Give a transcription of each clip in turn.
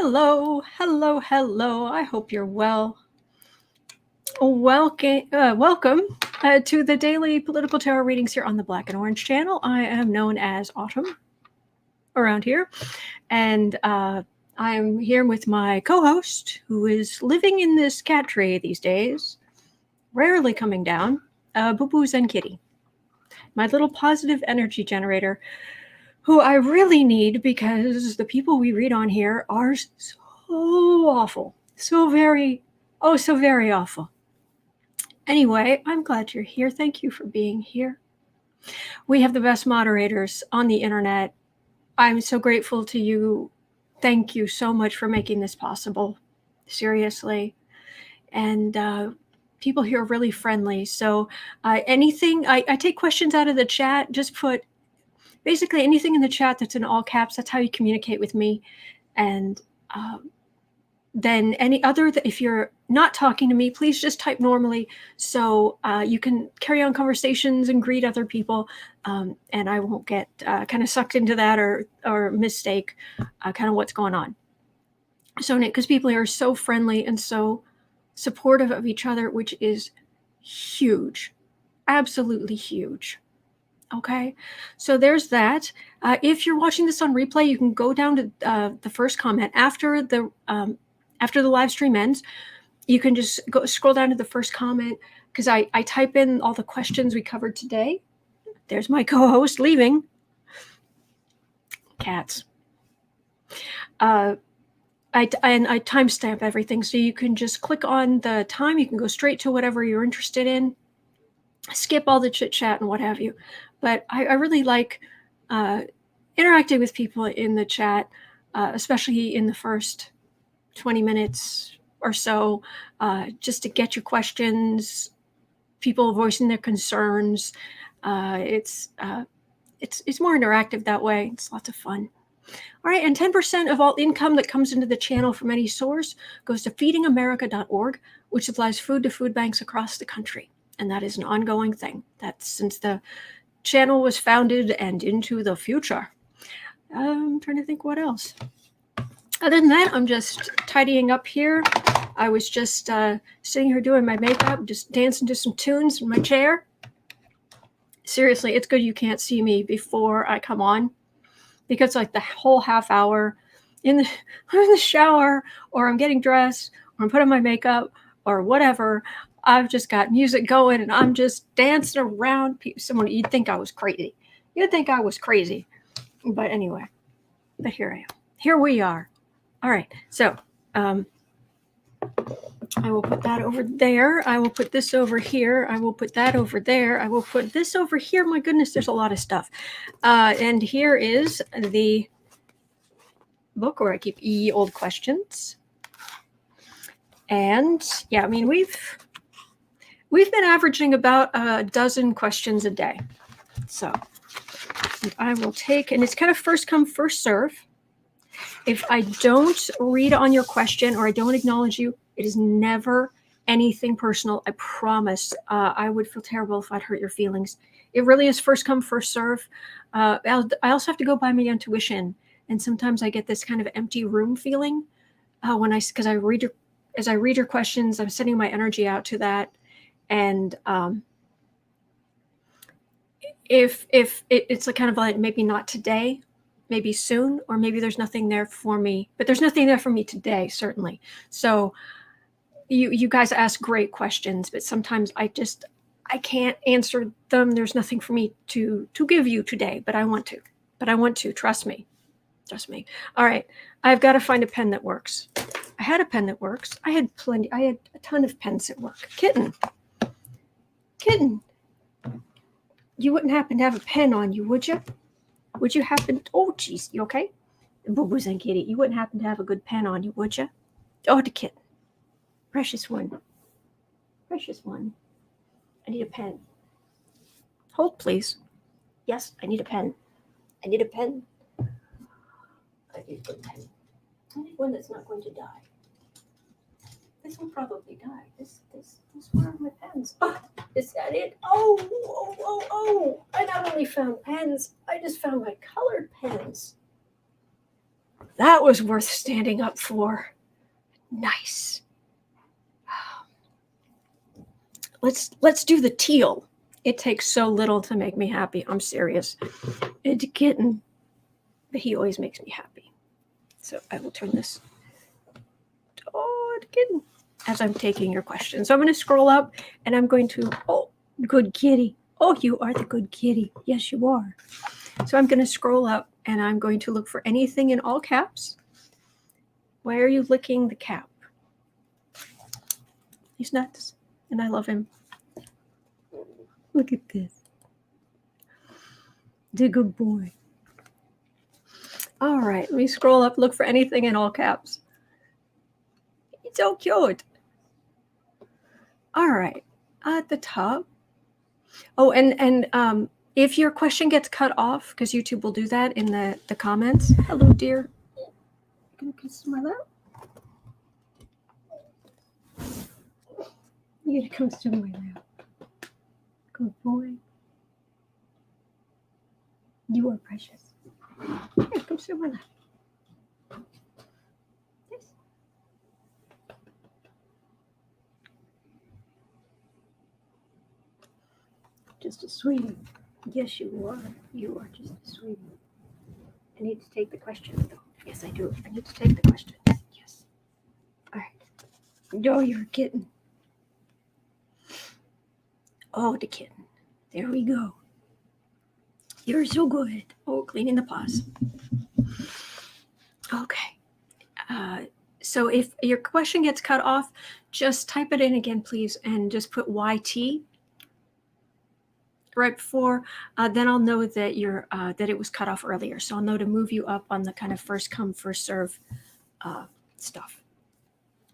Hello, hello, hello. I hope you're well. Welcome to the daily political tarot readings here on the Black and Orange channel. I am known as Autumn around here, and I'm here with my co-host, who is living in this cat tree these days, rarely coming down, Boo Boo Zen Kitty, my little positive energy generator, who I really need because the people we read on here are so awful. So very awful. Anyway, I'm glad you're here. Thank you for being here. We have the best moderators on the internet. I'm so grateful to you. Thank you so much for making this possible. Seriously. And people here are really friendly. So anything, I take questions out of the chat. Just put basically anything in the chat that's in all caps. That's how you communicate with me. And then any other, if you're not talking to me, please just type normally so you can carry on conversations and greet other people, and I won't get kind of sucked into that or mistake kind of what's going on. So, because people here are so friendly and so supportive of each other, which is huge, absolutely huge. Okay, so there's that. If you're watching this on replay, you can go down to the first comment after the live stream ends. You can just go scroll down to the first comment because I type in all the questions we covered today. There's my co-host leaving. Cats. I timestamp everything, so you can just click on the time. You can go straight to whatever you're interested in. Skip all the chit chat and what have you. But I really like interacting with people in the chat, especially in the first 20 minutes or so, just to get your questions, people voicing their concerns. It's more interactive that way. It's lots of fun. All right, and 10% of all income that comes into the channel from any source goes to feedingamerica.org, which supplies food to food banks across the country. And that is an ongoing thing. That's since the channel was founded and into the future. I'm trying to think what else. Other than that, I'm just tidying up here. I was just sitting here doing my makeup, just dancing to some tunes in my chair. Seriously, it's good you can't see me before I come on, because like the whole half hour I'm in the shower, or I'm getting dressed, or I'm putting my makeup, or whatever, I've just got music going and I'm just dancing around. You'd think I was crazy. But anyway, but here I am. Here we are. All right, so I will put that over there. I will put this over here. I will put that over there. I will put this over here. My goodness, there's a lot of stuff. And here is the book where I keep old questions. And yeah, I mean, we've been averaging about a dozen questions a day. So I will take, and it's kind of first come, first serve. If I don't read on your question or I don't acknowledge you, it is never anything personal. I promise. I would feel terrible if I'd hurt your feelings. It really is first come, first serve. I also have to go by my intuition, and sometimes I get this kind of empty room feeling because as I read your questions, I'm sending my energy out to that, and if it's like kind of like maybe not today, maybe soon, or maybe there's nothing there for me, but there's nothing there for me today, certainly. So you guys ask great questions, but sometimes I can't answer them. There's nothing for me to give you today, but I want to, trust me. All right, I've got to find a pen that works. I had a pen that works. I had a ton of pens that work. Kitten, you wouldn't happen to have a pen on you, would you? Would you happen? Oh, geez, you okay? Boo Boo Zen Kitty, you wouldn't happen to have a good pen on you, would you? Oh, the kitten, precious one. I need a pen. Hold, please. Yes, I need a pen. I need a pen. I need a good pen. I need one that's not going to die. This will probably die. Where are my pens? Oh, is that it? Oh. I not only found pens, I just found my colored pens. That was worth standing up for. Nice. Let's do the teal. It takes so little to make me happy. I'm serious. It's a kitten, but he always makes me happy. So I will turn this. Oh, the kitten. As I'm taking your question. So I'm going to scroll up and I'm going to, oh, good kitty. Oh, you are the good kitty. Yes, you are. So I'm going to scroll up and I'm going to look for anything in all caps. Why are you licking the cap? He's nuts and I love him. Look at this. The good boy. All right, let me scroll up, look for anything in all caps. He's so cute. All right, at the top. Oh, and if your question gets cut off, because YouTube will do that in the comments. Hello, dear. Can you kiss my lap? You gotta come to my lap. Good boy. You are precious. Here, come to my lap. Yes. Just a sweetie. Yes, you are. You are just a sweetie. I need to take the question, though. Yes, I do. I need to take the question. Yes. All right. Oh, you're a kitten. Oh, the kitten. There we go. You're so good. Oh, cleaning the paws. Okay. So if your question gets cut off, just type it in again, please, and just put YT right before. Then I'll know that you're that it was cut off earlier. So I'll know to move you up on the kind of first come, first serve stuff.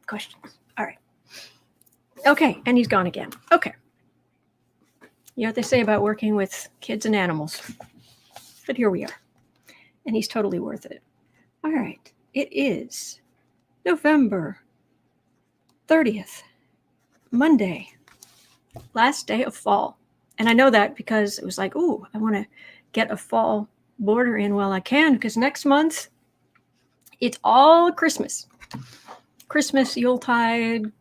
Questions. All right. Okay, and he's gone again. Okay. You know what they say about working with kids and animals. But here we are. And he's totally worth it. All right. It is November 30th, Monday, last day of fall. And I know that because it was like, ooh, I want to get a fall border in while I can, because next month it's all Christmas. Christmas, Yuletide,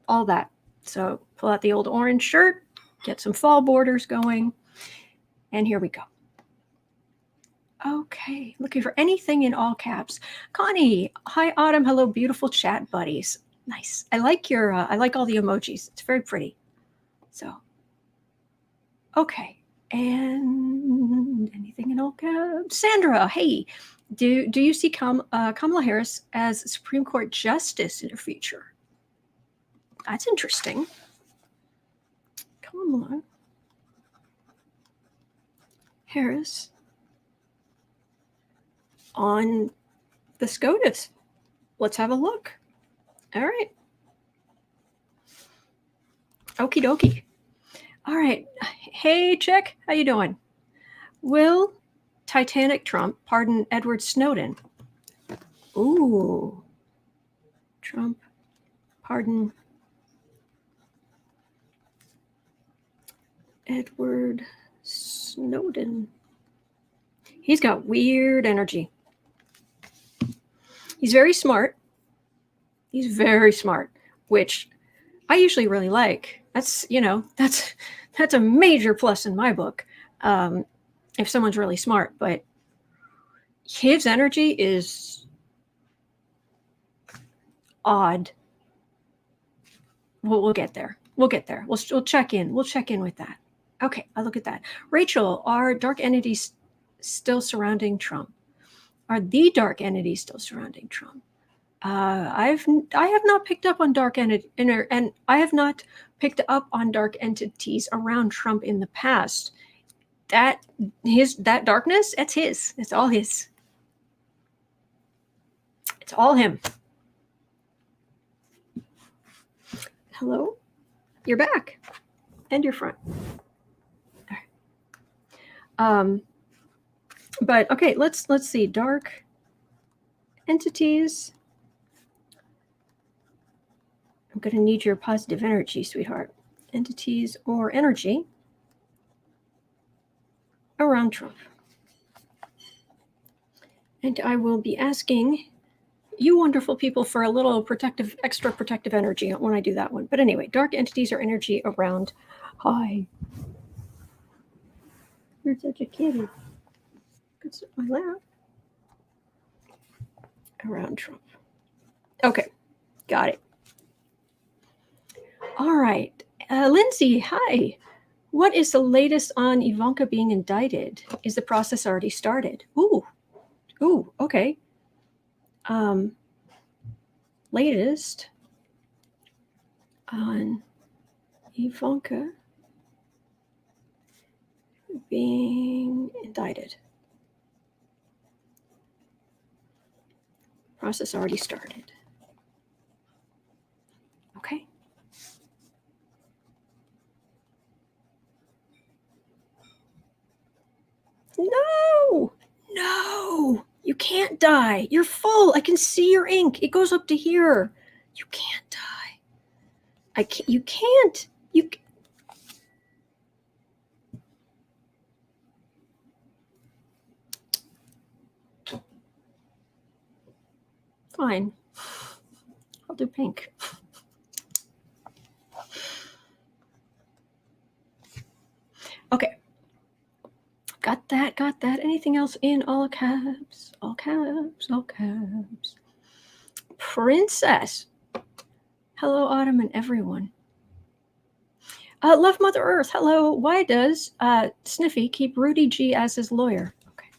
all that. So pull out the old orange shirt, get some fall borders going, and here we go. Okay, looking for anything in all caps. Connie, hi Autumn, hello beautiful chat buddies. Nice. I like your I like all the emojis. It's very pretty. So okay, and anything in all caps. Sandra, hey, do you see Kamala Harris as Supreme Court Justice in the future? That's interesting. Kamala Harris on the SCOTUS. Let's have a look. All right. Okie dokie. All right. Hey, Chick. How you doing? Will Titanic Trump pardon Edward Snowden? Ooh. Trump pardon Edward Snowden. He's got weird energy. He's very smart. He's very smart, which I usually really like. That's, you know, that's a major plus in my book. If someone's really smart, but his energy is odd. We'll get there. We'll get there. We'll check in. We'll check in with that. Okay, I'll look at that. Rachel, are dark entities still surrounding Trump? Are the dark entities still surrounding Trump? I have not picked up on dark and I have not picked up on dark entities around Trump in the past. That darkness, it's his. It's all his. It's all him. Hello, you're back, and you're front. All right. But okay, let's see. Dark entities. I'm going to need your positive energy, sweetheart. Entities or energy around Trump. And I will be asking you wonderful people for a little extra protective energy when I do that one. But anyway, dark entities are energy around. Hi. You're such a kitty. Good stuff, my lap. Around Trump. Okay, got it. All right. Lindsay, hi. What is the latest on Ivanka being indicted? Is the process already started? Ooh, okay. Latest on Ivanka being indicted. Process already started. Okay. No, you can't die. You're full. I can see your ink. It goes up to here. You can't die. You can't. Fine. I'll do pink. Okay. Got that. Anything else in all caps? All caps. Princess. Hello, Autumn and everyone. Love Mother Earth. Hello. Why does Sniffy keep Rudy G as his lawyer? Okay.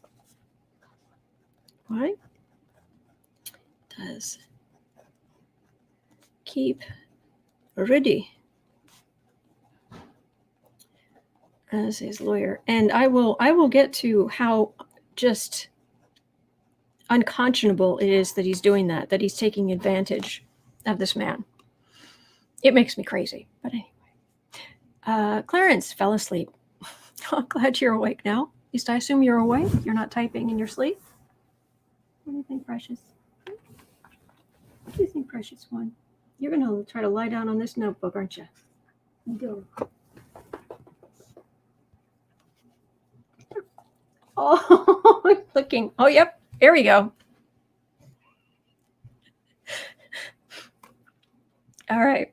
Why does keep Rudy as his lawyer? And I will get to how just unconscionable it is that he's doing that he's taking advantage of this man. It makes me crazy. But anyway, Clarence fell asleep. I'm glad you're awake now. At least I assume you're awake. You're not typing in your sleep. What do you think, Precious? What do you think, Precious one? You're gonna try to lie down on this notebook, aren't you? Go. Oh, looking. Oh, yep. There we go. All right.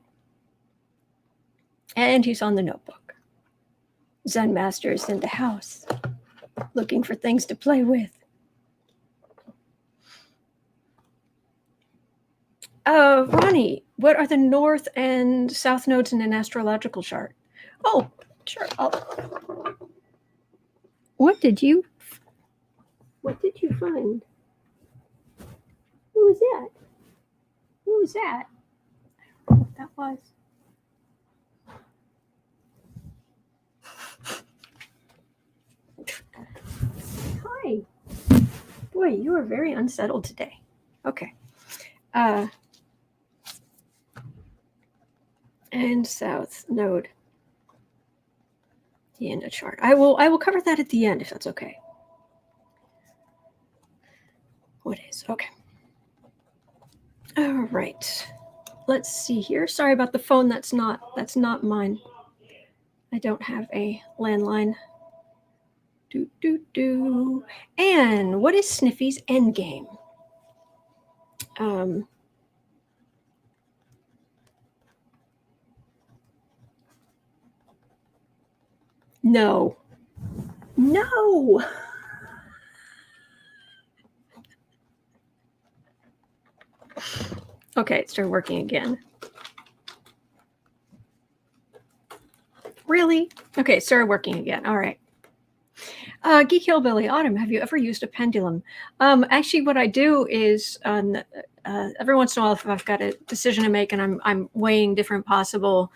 And he's on the notebook. Zen Master is in the house, looking for things to play with. Ronnie, what are the north and south nodes in an astrological chart? Oh, sure. What did you find? Who was that? Who was that? I don't know what that was. Hi. Boy, you are very unsettled today. Okay. And south node in a chart. I will cover that at the end if that's okay. What is okay? All right. Let's see here. Sorry about the phone. That's not mine. I don't have a landline. And what is Sniffy's endgame? No. Okay, it started working again. Really? Okay, it started working again. All right. Geek Hillbilly, Autumn, have you ever used a pendulum? Actually, what I do is every once in a while, if I've got a decision to make and I'm weighing different possible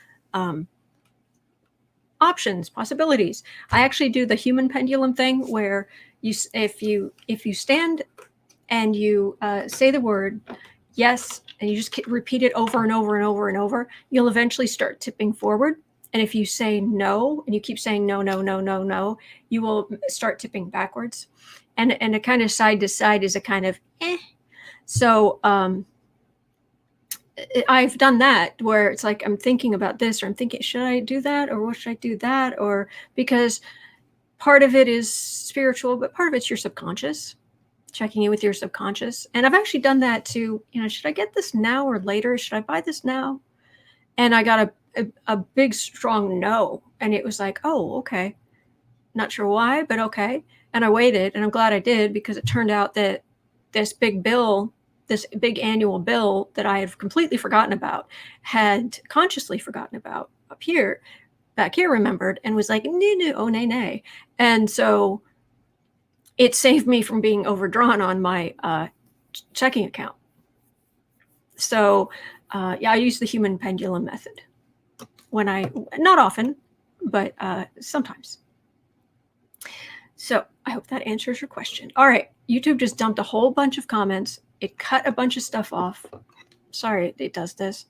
options, possibilities, I actually do the human pendulum thing where if you stand and you say the word yes, and you just repeat it over and over and over and over, you'll eventually start tipping forward. And if you say no, and you keep saying no, you will start tipping backwards. And a kind of side to side is a kind of eh. So I've done that where it's like I'm thinking about this, or I'm thinking, should I do that, or what should I do that? Or because part of it is spiritual, but part of it's your subconscious. checking in with your subconscious. And I've actually done that too. Should I get this now or later? Should I buy this now? And I got a big, strong no. And it was like, oh, okay. Not sure why, but okay. And I waited, and I'm glad I did, because it turned out that this big annual bill that I had completely forgotten about, had consciously forgotten about back here remembered, and was like, no, oh, nay. And so it saved me from being overdrawn on my checking account. So I use the human pendulum method not often, but sometimes. So I hope that answers your question. All right. YouTube just dumped a whole bunch of comments. It cut a bunch of stuff off. Sorry, it does this.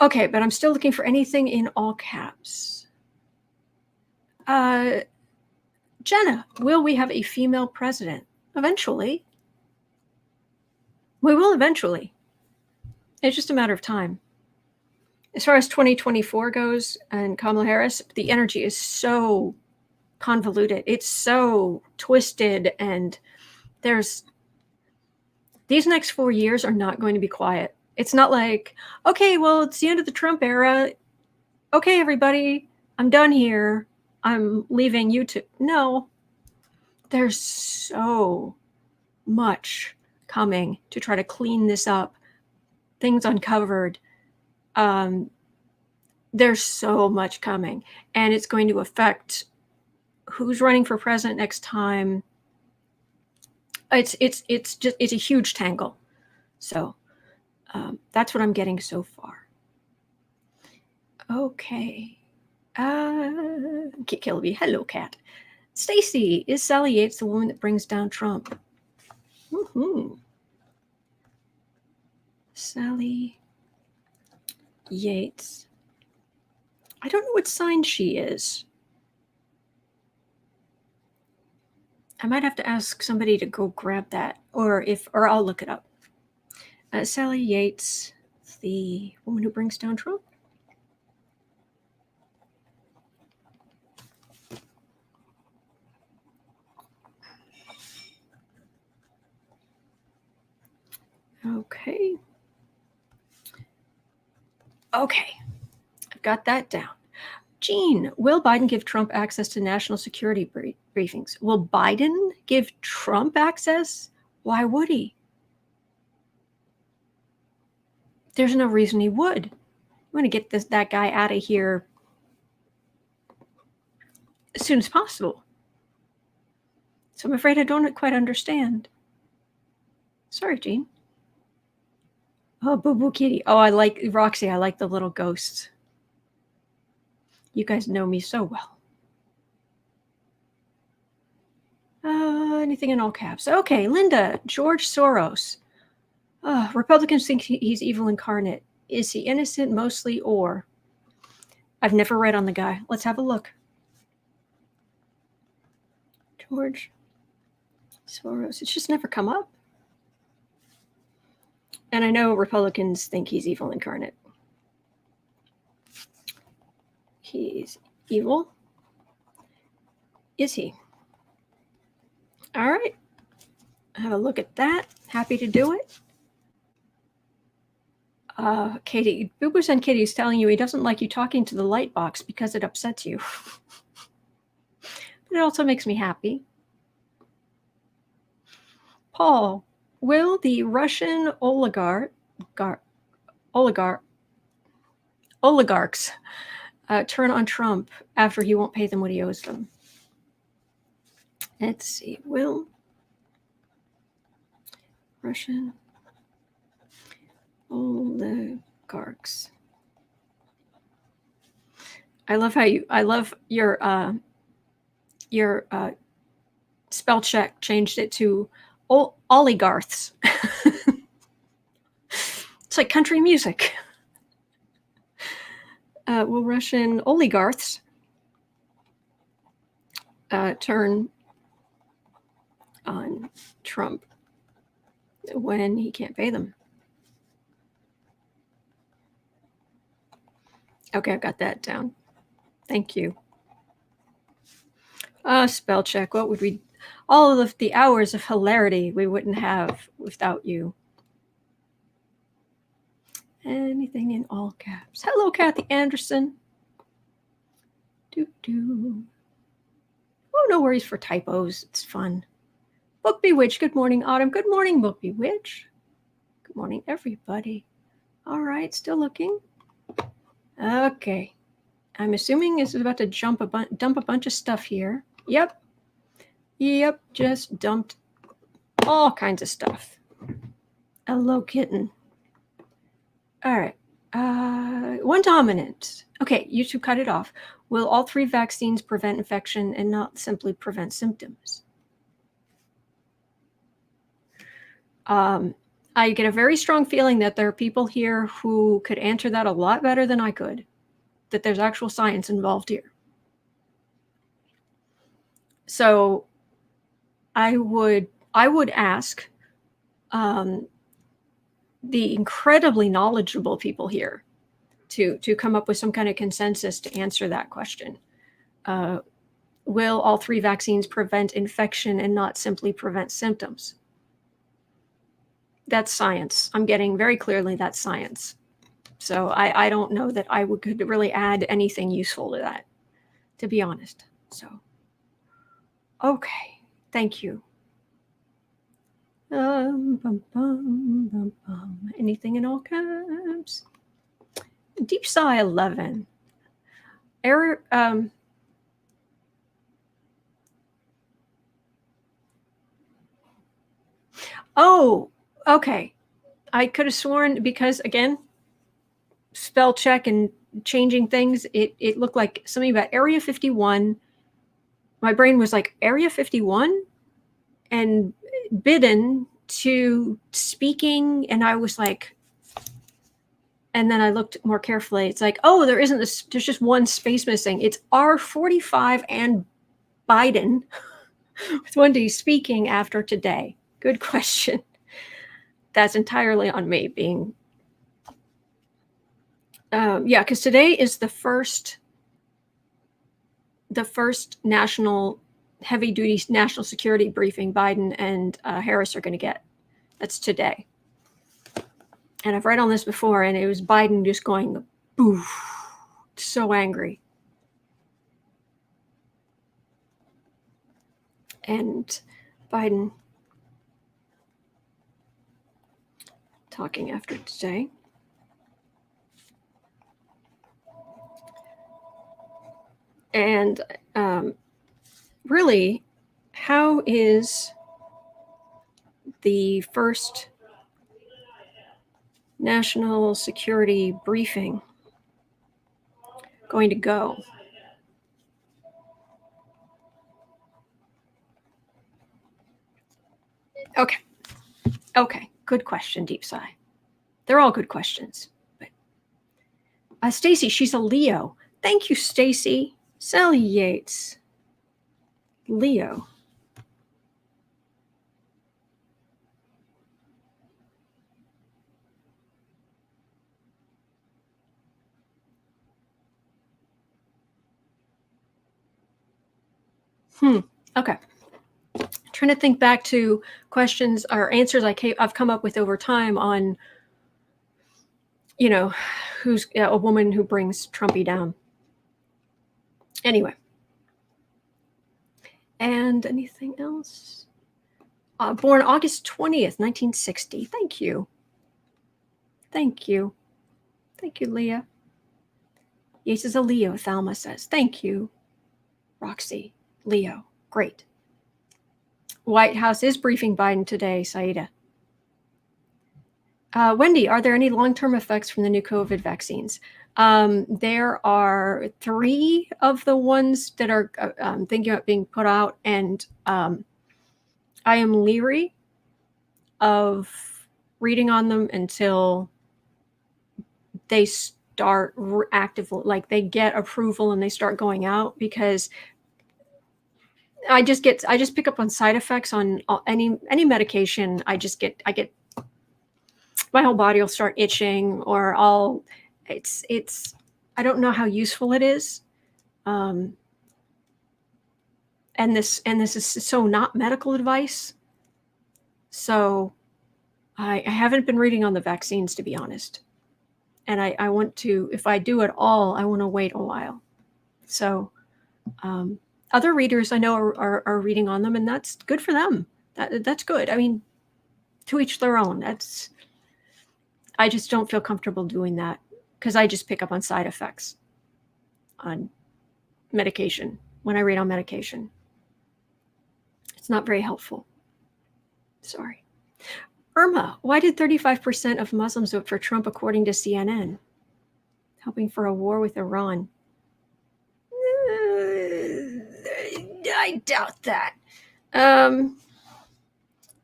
Okay, but I'm still looking for anything in all caps. Jenna, will we have a female president? Eventually. We will eventually. It's just a matter of time. As far as 2024 goes and Kamala Harris, the energy is so convoluted. It's so twisted, and these next 4 years are not going to be quiet. It's not like, okay, well, it's the end of the Trump era. Okay, everybody, I'm done here. I'm leaving YouTube. No, there's so much coming to try to clean this up. Things uncovered. There's so much coming, and it's going to affect who's running for president next time. It's a huge tangle. So that's what I'm getting so far. Okay. Kit Kilby, hello, cat. Stacy, is Sally Yates the woman that brings down Trump? Woohoo. Sally Yates. I don't know what sign she is. I might have to ask somebody to go grab that, or I'll look it up. Sally Yates, the woman who brings down Trump. Okay. Okay. I've got that down. Gene, will Biden give Trump access to national security briefings? Will Biden give Trump access? Why would he? There's no reason he would. I'm going to get that guy out of here as soon as possible. So I'm afraid I don't quite understand. Sorry, Gene. Oh, Boo Boo Kitty. Oh, I like Roxy. I like the little ghosts. You guys know me so well. Anything in all caps? Okay, Linda, George Soros. Republicans think he's evil incarnate. Is he innocent mostly, or? I've never read on the guy. Let's have a look. George Soros. It's just never come up. And I know Republicans think he's evil incarnate. He's evil. Is he? All right. Have a look at that. Happy to do it. Katie, Boo-Boo and Kitty is telling you he doesn't like you talking to the light box because it upsets you. But it also makes me happy. Paul, will the Russian oligarchs turn on Trump after he won't pay them what he owes them? Let's see. Will Russian oligarchs. I love your spell check changed it to oligarchs. It's like country music. Will Russian oligarchs turn on Trump when he can't pay them? Okay, I've got that down. Thank you. Spell check. What would we? all of the hours of hilarity we wouldn't have without you. Anything in all caps. Hello, Kathy Anderson. Oh, no worries for typos. It's fun. Book Bewitch. Good morning, Autumn. Good morning, Book Bewitch. Good morning, everybody. All right, still looking. Okay. I'm assuming this is about to dump a bunch of stuff here. Yep, just dumped all kinds of stuff. Hello, kitten. All right. One dominant. Okay, YouTube cut it off. Will all 3 vaccines prevent infection and not simply prevent symptoms? I get a very strong feeling that there are people here who could answer that a lot better than I could, that there's actual science involved here. So I would ask the incredibly knowledgeable people here to come up with some kind of consensus to answer that question. Will all 3 vaccines prevent infection and not simply prevent symptoms? That's science. I'm getting very clearly that's science. So I don't know that I could really add anything useful to that, to be honest. So, okay, thank you. Anything in all caps? Deep Sigh 11. Error. Oh, okay. I could have sworn, because again, spell check and changing things, it looked like something about Area 51. My brain was like, Area 51? And bidden to speaking, and I was like, and then I looked more carefully. It's like, oh, there's just one space missing. It's R45 and Biden with one D speaking after today. Good question. That's entirely on me being, yeah, because today is the first national heavy-duty national security briefing Biden and Harris are going to get. That's today. And I've read on this before, and it was Biden just going, boof, so angry. And Biden talking after today. And really, how is the first national security briefing going to go? Okay, good question, Deep Sigh. They're all good questions. But Stacy, she's a Leo. Thank you, Stacy. Sally Yates. Leo. Okay. Trying to think back to questions or answers I've come up with over time on, who's a woman who brings Trumpy down. Anyway. And anything else? Born August 20th, 1960. Thank you. Thank you, Leah. Yates is a Leo, Thalma says. Thank you, Roxy. Leo. Great. White House is briefing Biden today, Saida. Wendy, are there any long-term effects from the new COVID vaccines? There are 3 of the ones that are thinking about being put out, and I am leery of reading on them until they start actively, like they get approval and they start going out, because I just pick up on side effects on any medication. I get my whole body will start itching, or I don't know how useful it is. and this is so not medical advice. So I haven't been reading on the vaccines, to be honest. And I want to, if I do at all, I want to wait a while. So other readers I know are reading on them, and that's good for them. That's good. I mean, to each their own. I just don't feel comfortable doing that because I just pick up on side effects on medication when I read on medication. It's not very helpful. Sorry. Irma, why did 35% of Muslims vote for Trump according to CNN? Helping for a war with Iran. I doubt that. All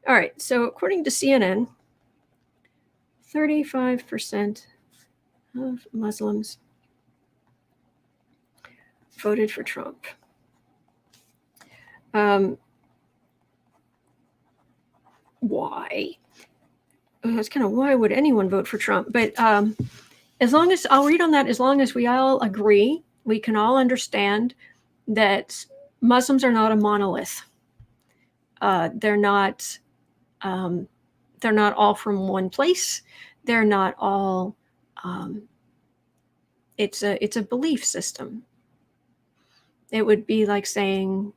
right, so according to CNN, 35% of Muslims voted for Trump. Why? It's kind of why would anyone vote for Trump? But as long as I'll read on that, as long as we all agree, we can all understand that Muslims are not a monolith. They're not all from one place. They're not all. It's a belief system. It would be like saying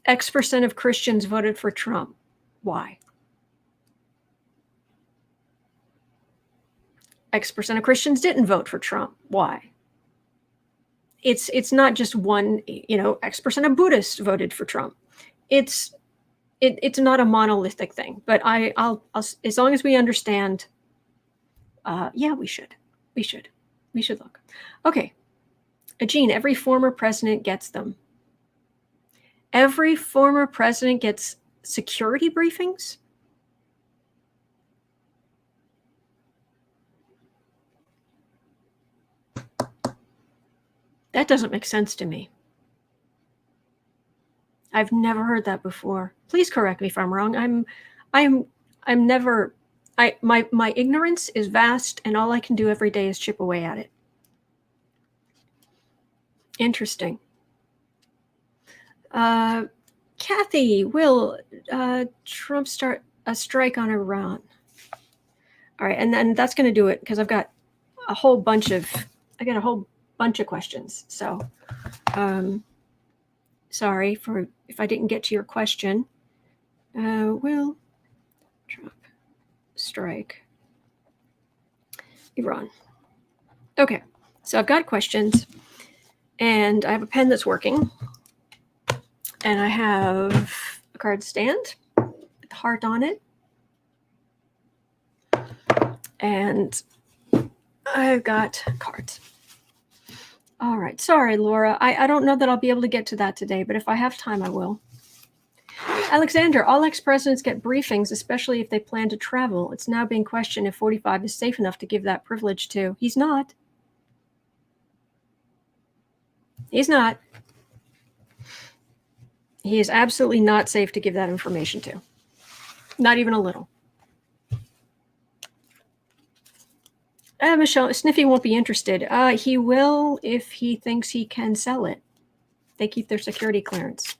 X% of Christians voted for Trump. Why? X% of Christians didn't vote for Trump. Why? It's not just one, X% of Buddhists voted for Trump. It's not a monolithic thing, but I'll as long as we understand, we should look. Okay. Jean, every former president gets them. Every former president gets security briefings? That doesn't make sense to me. I've never heard that before. Please correct me if I'm wrong. I'm never. My ignorance is vast, and all I can do every day is chip away at it. Interesting. Kathy, will Trump start a strike on Iran? All right, and then that's going to do it because I've got a whole bunch of questions. So, sorry for if I didn't get to your question. Will Trump strike Iran? Okay, so I've got questions, and I have a pen that's working, and I have a card stand with a heart on it, and I've got cards. All right. Sorry, Laura. I don't know that I'll be able to get to that today, but if I have time, I will. Alexander, all ex-presidents get briefings, especially if they plan to travel. It's now being questioned if 45 is safe enough to give that privilege to. He's not. He's not. He is absolutely not safe to give that information to. Not even a little. Michelle, Sniffy won't be interested. He will if he thinks he can sell it. They keep their security clearance.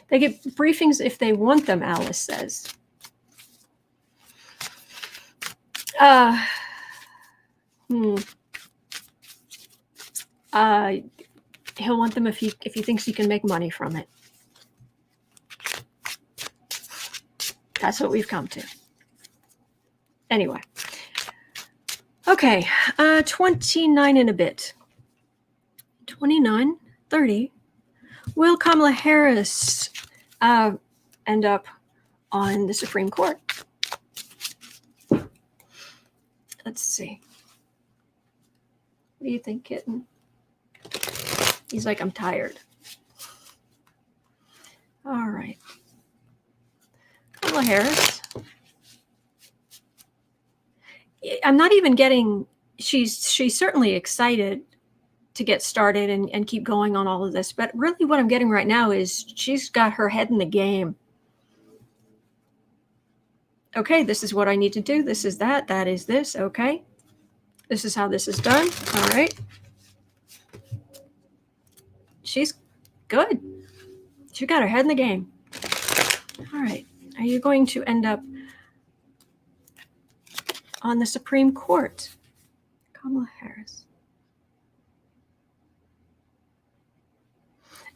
They get briefings if they want them, Alice says. He'll want them if he thinks he can make money from it. That's what we've come to. Anyway. Okay, 29 and a bit. 29, 30. Will Kamala Harris end up on the Supreme Court? Let's see. What do you think, kitten? He's like, I'm tired. All right. Kamala Harris. I'm not even getting, she's certainly excited to get started and keep going on all of this. But really what I'm getting right now is she's got her head in the game. Okay, this is what I need to do. This is that. That is this. Okay. This is how this is done. All right. She's good. She got her head in the game. All right. Are you going to end up on the Supreme Court? Kamala Harris.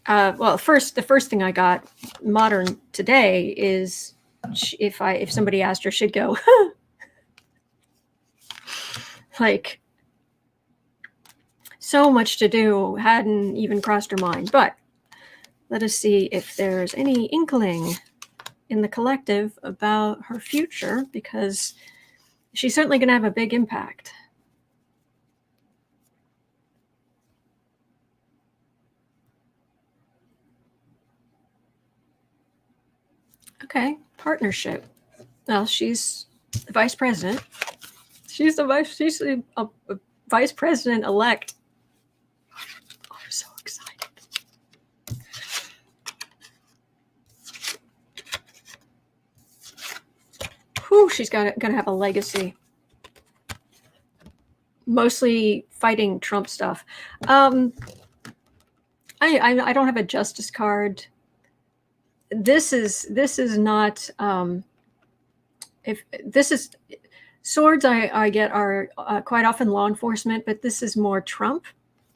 Well, the first thing I got modern today is if somebody asked her, she'd go, like, so much to do, hadn't even crossed her mind. But let us see if there's any inkling in the collective about her future, because she's certainly going to have a big impact. Okay, partnership. Well, she's the vice president. She's a vice president elect. Oh, I'm so excited. Whew, she's gonna have a legacy. Mostly fighting Trump stuff. I don't have a justice card. This is not. If this is swords, I get are quite often law enforcement, but this is more Trump,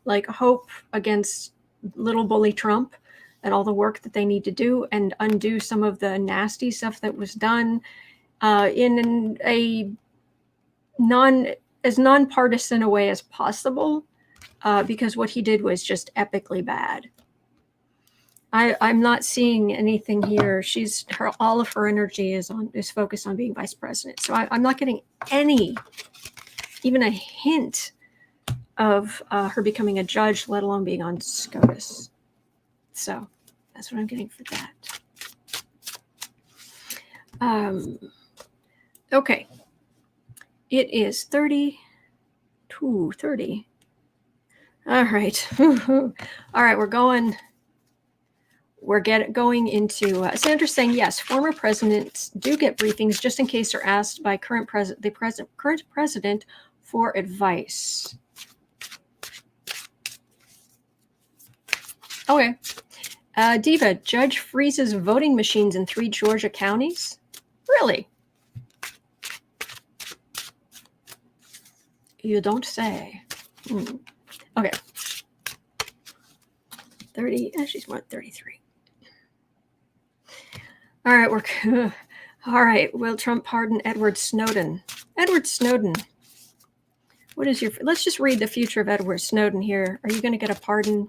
like hope against little bully Trump and all the work that they need to do and undo some of the nasty stuff that was done in a nonpartisan a way as possible, because what he did was just epically bad. I'm not seeing anything here. All of her energy is focused on being vice president. So I'm not getting even a hint of her becoming a judge, let alone being on SCOTUS. So that's what I'm getting for that. Okay. It is 32:30. All right. All right, we're going into Sandra's saying yes, former presidents do get briefings just in case they're asked by current president for advice. Okay. Diva, judge freezes voting machines in 3 Georgia counties. Really? You don't say. Okay. 30. She's more 33. All right, all right. Will Trump pardon Edward Snowden? Edward Snowden. What is let's just read the future of Edward Snowden here. Are you going to get a pardon?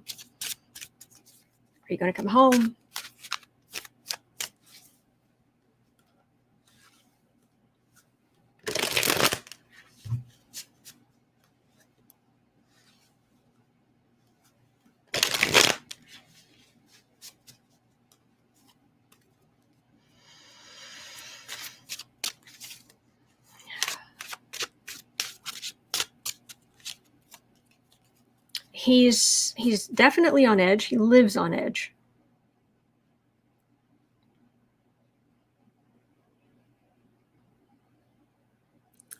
Are you going to come home? He's definitely on edge. He lives on edge.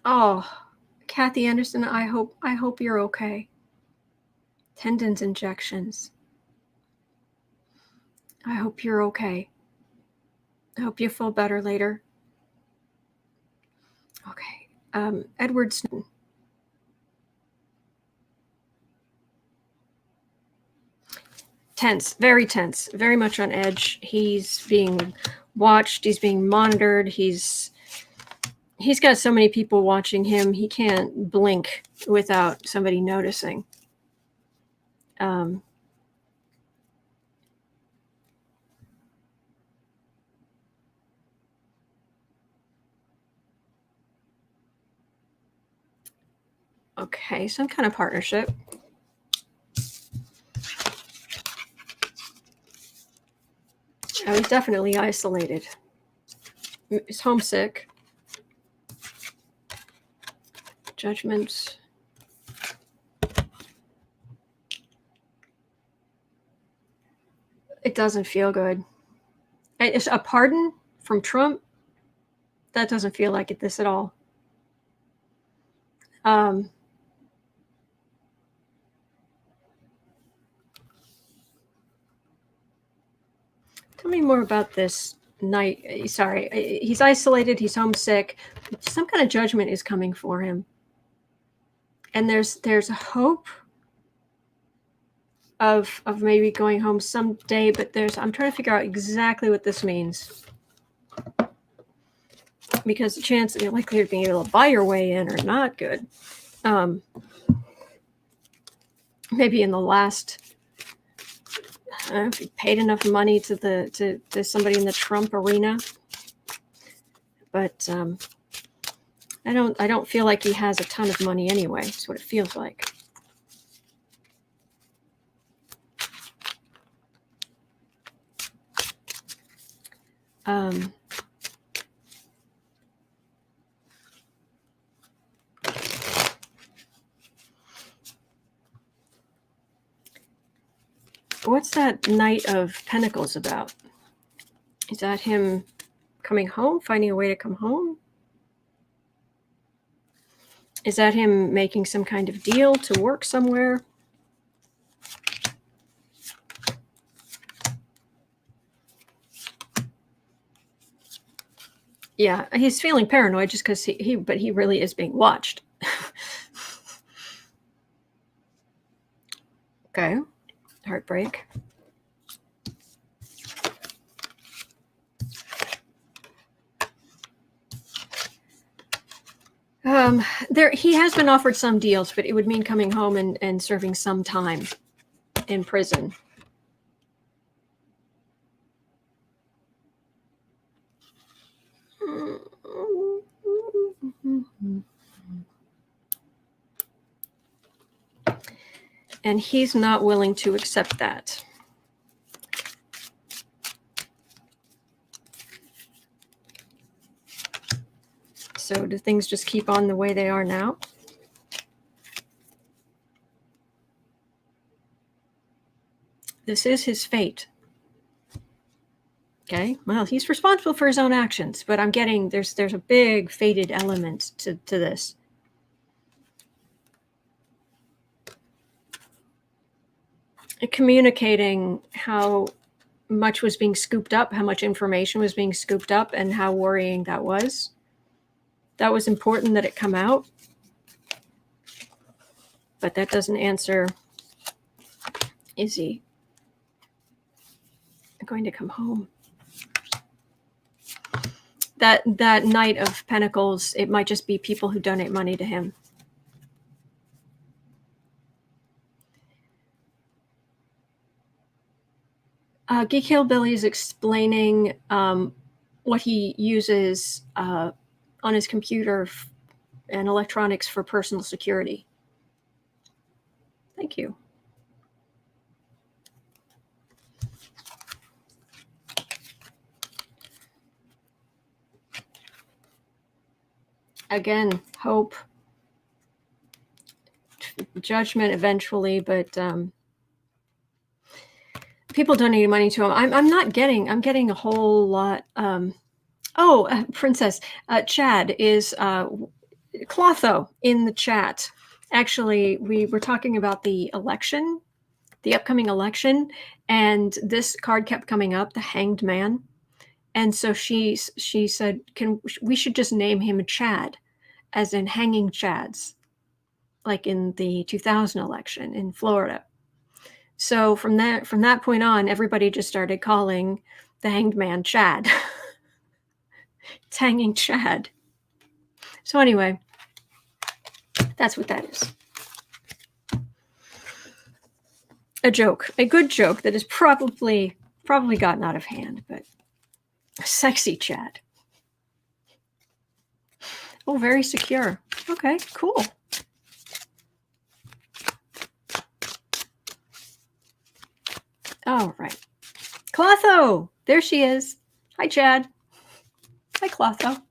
Oh, Kathy Anderson, I hope you're okay. Tendons injections. I hope you're okay. I hope you feel better later. Okay. Edward Snowden. Tense, very much on edge. He's being watched. He's being monitored. He's got so many people watching him. He can't blink without somebody noticing. Okay, some kind of partnership. Oh, he's definitely isolated. He's homesick. Judgments. It doesn't feel good. It's a pardon from Trump. That doesn't feel like this at all. Tell me more about this night. Sorry, he's isolated. He's homesick. Some kind of judgment is coming for him, and there's a hope of maybe going home someday. But I'm trying to figure out exactly what this means, because the chance that you're likely to be able to buy your way in are not good. Maybe in the last. If he paid enough money to somebody in the Trump arena, but I don't feel like he has a ton of money anyway. That's what it feels like. What's that Knight of Pentacles about? Is that him coming home, finding a way to come home? Is that him making some kind of deal to work somewhere? Yeah, he's feeling paranoid just because but he really is being watched. Okay. Heartbreak. He has been offered some deals, but it would mean coming home and serving some time in prison. And he's not willing to accept that. So do things just keep on the way they are now? This is his fate. Okay, well, he's responsible for his own actions, but I'm getting there's a big fated element to this. Communicating how much was being scooped up, how much information was being scooped up, and how worrying that was. That was important that it come out, but that doesn't answer, is he going to come home? That Knight of Pentacles, it might just be people who donate money to him. Geek Hillbilly is explaining what he uses on his computer and electronics for personal security. Thank you. Again, hope, judgment eventually, but people donating money to him. I'm getting a whole lot. Princess Chad is Clotho in the chat. Actually, we were talking about the election, the upcoming election, and this card kept coming up, the Hanged Man. And so she said, we should just name him Chad, as in hanging Chads, like in the 2000 election in Florida. So from that point on, everybody just started calling the Hanged Man Chad. It's hanging Chad. So anyway, that's what that is. A joke, a good joke that is probably gotten out of hand, but sexy Chad. Oh, very secure. Okay, cool. All right. Clotho, there she is. Hi, Chad. Hi, Clotho.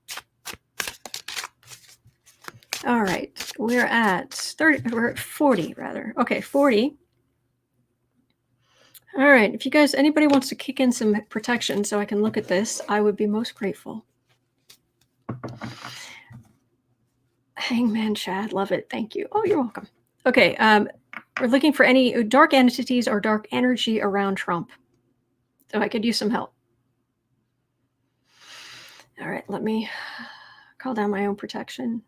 All right, we're at 40 rather. Okay, 40. All right, if you guys, anybody wants to kick in some protection so I can look at this, I would be most grateful. Hangman Chad, love it. Thank you. Oh, you're welcome. Okay, we're looking for any dark entities or dark energy around Trump. So I could use some help. All right, let me call down my own protection.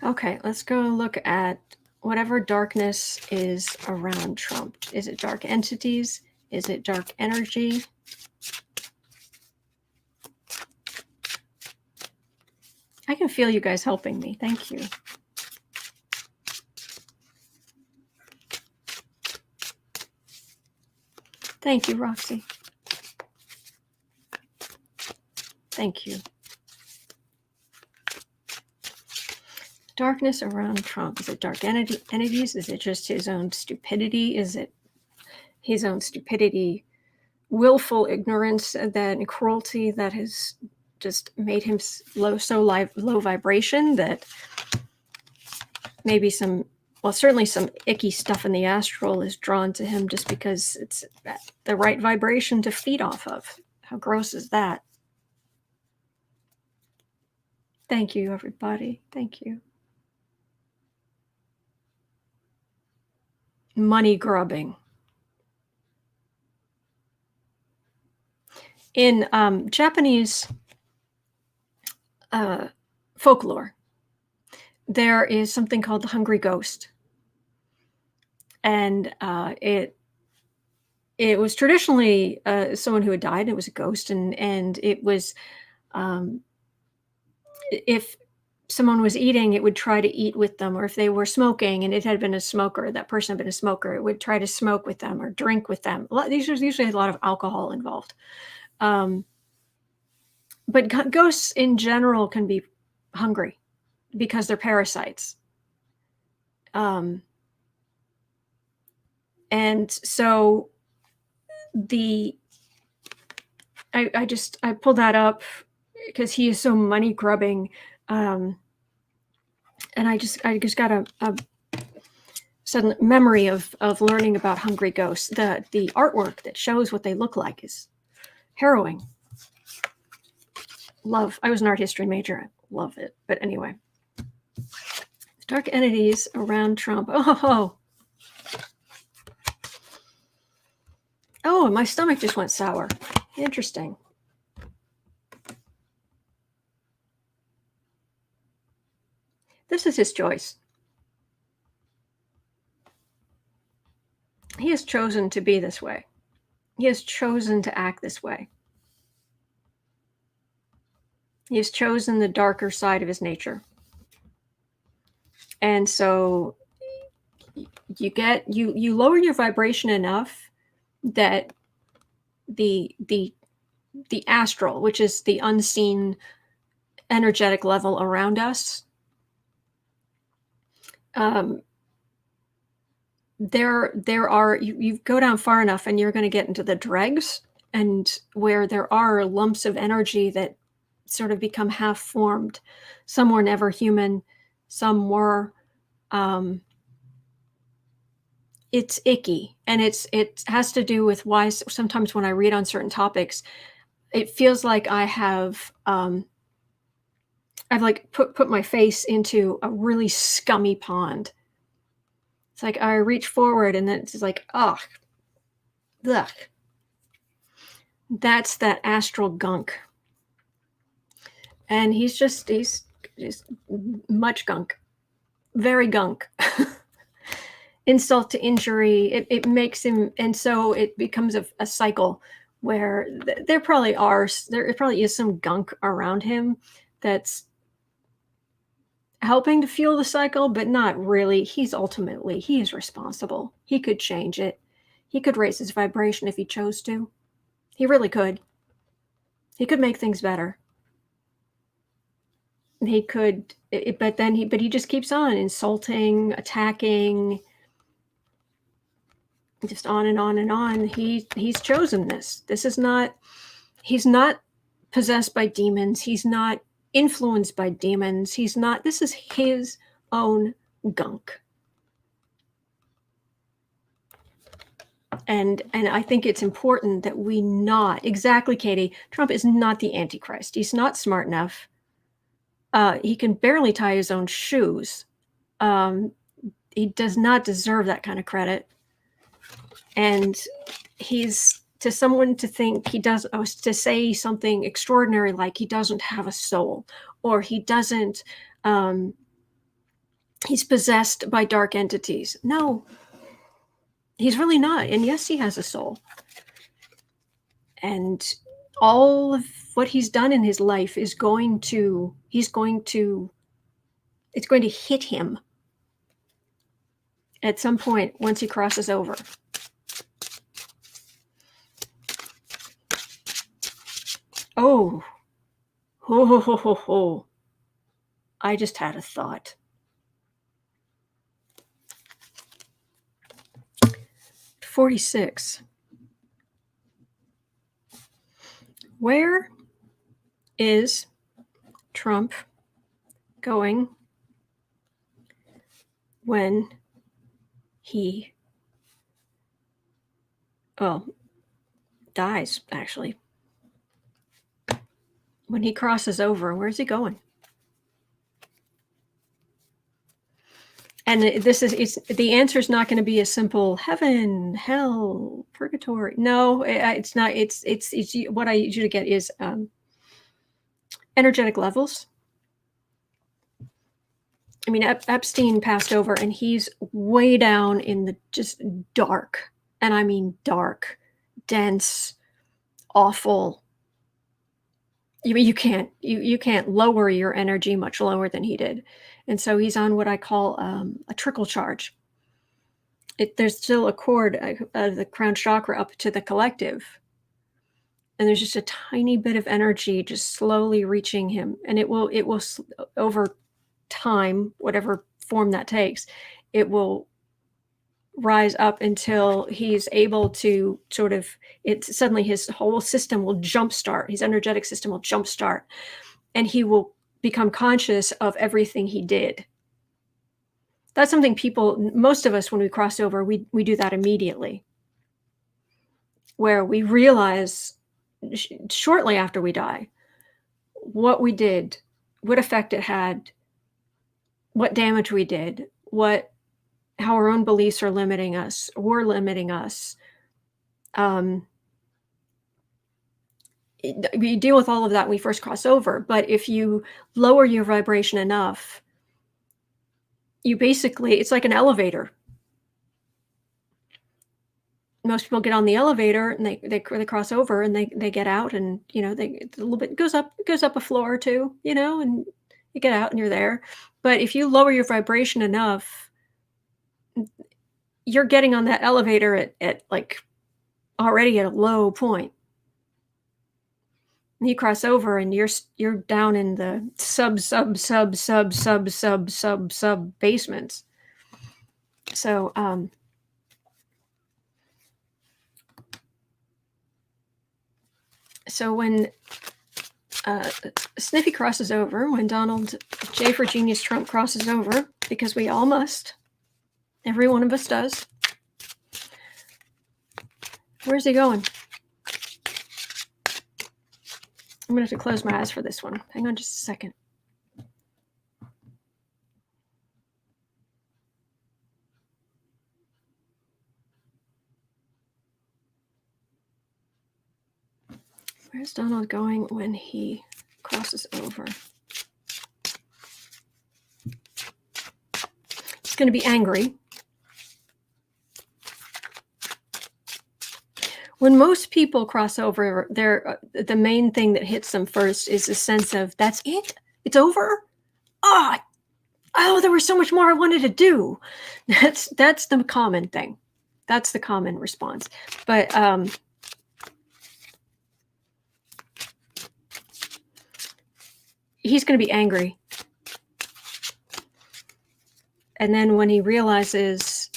Okay, let's go look at whatever darkness is around Trump. Is it dark entities? Is it dark energy? I can feel you guys helping me. Thank you. Thank you, Roxy. Thank you. Darkness around Trump. Is it dark entities? Is it just his own stupidity? Is it his own stupidity, willful ignorance, and cruelty that has just made him low vibration that maybe certainly some icky stuff in the astral is drawn to him just because it's the right vibration to feed off of. How gross is that? Thank you, everybody. Thank you. Money grubbing. In Japanese folklore, there is something called the hungry ghost. And it was traditionally someone who had died. It was a ghost, and it was if someone was eating, it would try to eat with them, or if they were smoking and it had been a smoker, that person had been a smoker, it would try to smoke with them or drink with them. These are usually a lot of alcohol involved. But ghosts in general can be hungry because they're parasites. And so I pulled that up because he is so money grubbing. And I just got a sudden memory of learning about hungry ghosts. The artwork that shows what they look like is harrowing. I was an art history major. I love it. But anyway, dark entities around Trump. Oh, my stomach just went sour. Interesting. This is his choice. He has chosen to be this way. He has chosen to act this way. He has chosen the darker side of his nature. And so you lower your vibration enough that the astral, which is the unseen energetic level around us, there are you go down far enough and you're going to get into the dregs, and where there are lumps of energy that sort of become half formed. Some were never human, some were it's icky, and it has to do with why sometimes when I read on certain topics, it feels like I've like put my face into a really scummy pond. It's like I reach forward and then it's like, ugh. That's that astral gunk. And he's just much gunk. Very gunk. Insult to injury. It makes him, and so it becomes a cycle where there probably is some gunk around him that's helping to fuel the cycle, but not really. He is responsible. He could change it. He could raise his vibration if he chose to. He really could. He could make things better. He could, but he just keeps on insulting, attacking, just on and on and on. He's chosen this. He's not possessed by demons. He's not influenced by demons. This is his own gunk. And I think it's important that we not, exactly, Katie, Trump is not the Antichrist. He's not smart enough. He can barely tie his own shoes. He does not deserve that kind of credit. And he's, to someone to think he does, to say something extraordinary like he doesn't have a soul, or he doesn't, he's possessed by dark entities. No, he's really not. And yes, he has a soul. And all of what he's done in his life is going to hit him at some point once he crosses over. Oh, ho, ho, ho, ho. I just had a thought. $46. Where is Trump going when he, dies, actually? When he crosses over, where's he going? And the answer is not going to be a simple heaven, hell, purgatory. No, it's not. It's what I usually get is energetic levels. I mean, Epstein passed over, and he's way down in the just dark, and I mean dark, dense, awful. You can't lower your energy much lower than he did, and so he's on what I call a trickle charge. There's still a cord out of the crown chakra up to the collective, and there's just a tiny bit of energy just slowly reaching him, and it will over time, whatever form that takes, it will rise up until he's able to suddenly his whole system will jumpstart, his energetic system will jumpstart, and he will become conscious of everything he did. That's something most of us, when we cross over, we do that immediately, where we realize shortly after we die what we did, what effect it had, what damage we did, how our own beliefs are limiting us, were limiting us. We deal with all of that when we first cross over, but if you lower your vibration enough, you basically, it's like an elevator. Most people get on the elevator and they cross over and they get out, and they a little bit goes up a floor or two, and you get out and you're there. But if you lower your vibration enough, you're getting on that elevator at like already at a low point. And you cross over and you're down in the sub basements. So when Sniffy crosses over, when Donald J for Genius Trump crosses over, because we all must, every one of us does. Where's he going? I'm going to have to close my eyes for this one. Hang on just a second. Where's Donald going when he crosses over? He's going to be angry. When most people cross over, the main thing that hits them first is a sense of, that's it? It's over? Oh, there was so much more I wanted to do. That's the common thing. That's the common response. But he's going to be angry. And then when he realizes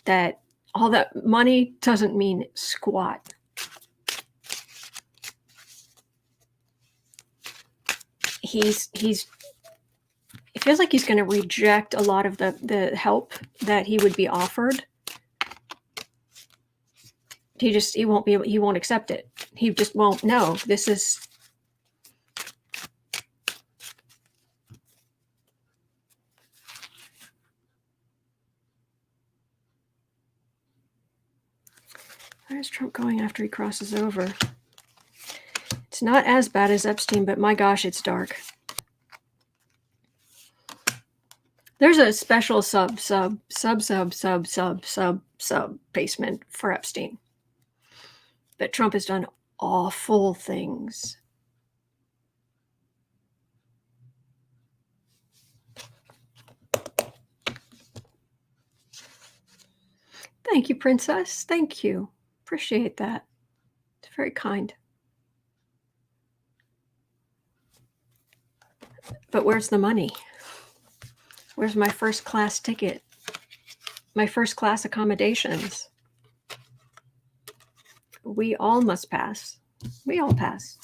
that all that money doesn't mean squat. It feels like he's going to reject a lot of the help that he would be offered. He won't accept it. He just won't. No, this is, Where's Trump going after he crosses over? It's not as bad as Epstein, but my gosh, it's dark. There's a special sub basement for Epstein. But Trump has done awful things. Thank you, Princess. Thank you. Appreciate that. It's very kind. But where's the money? Where's my first class ticket? My first class accommodations? We all must pass. We all pass.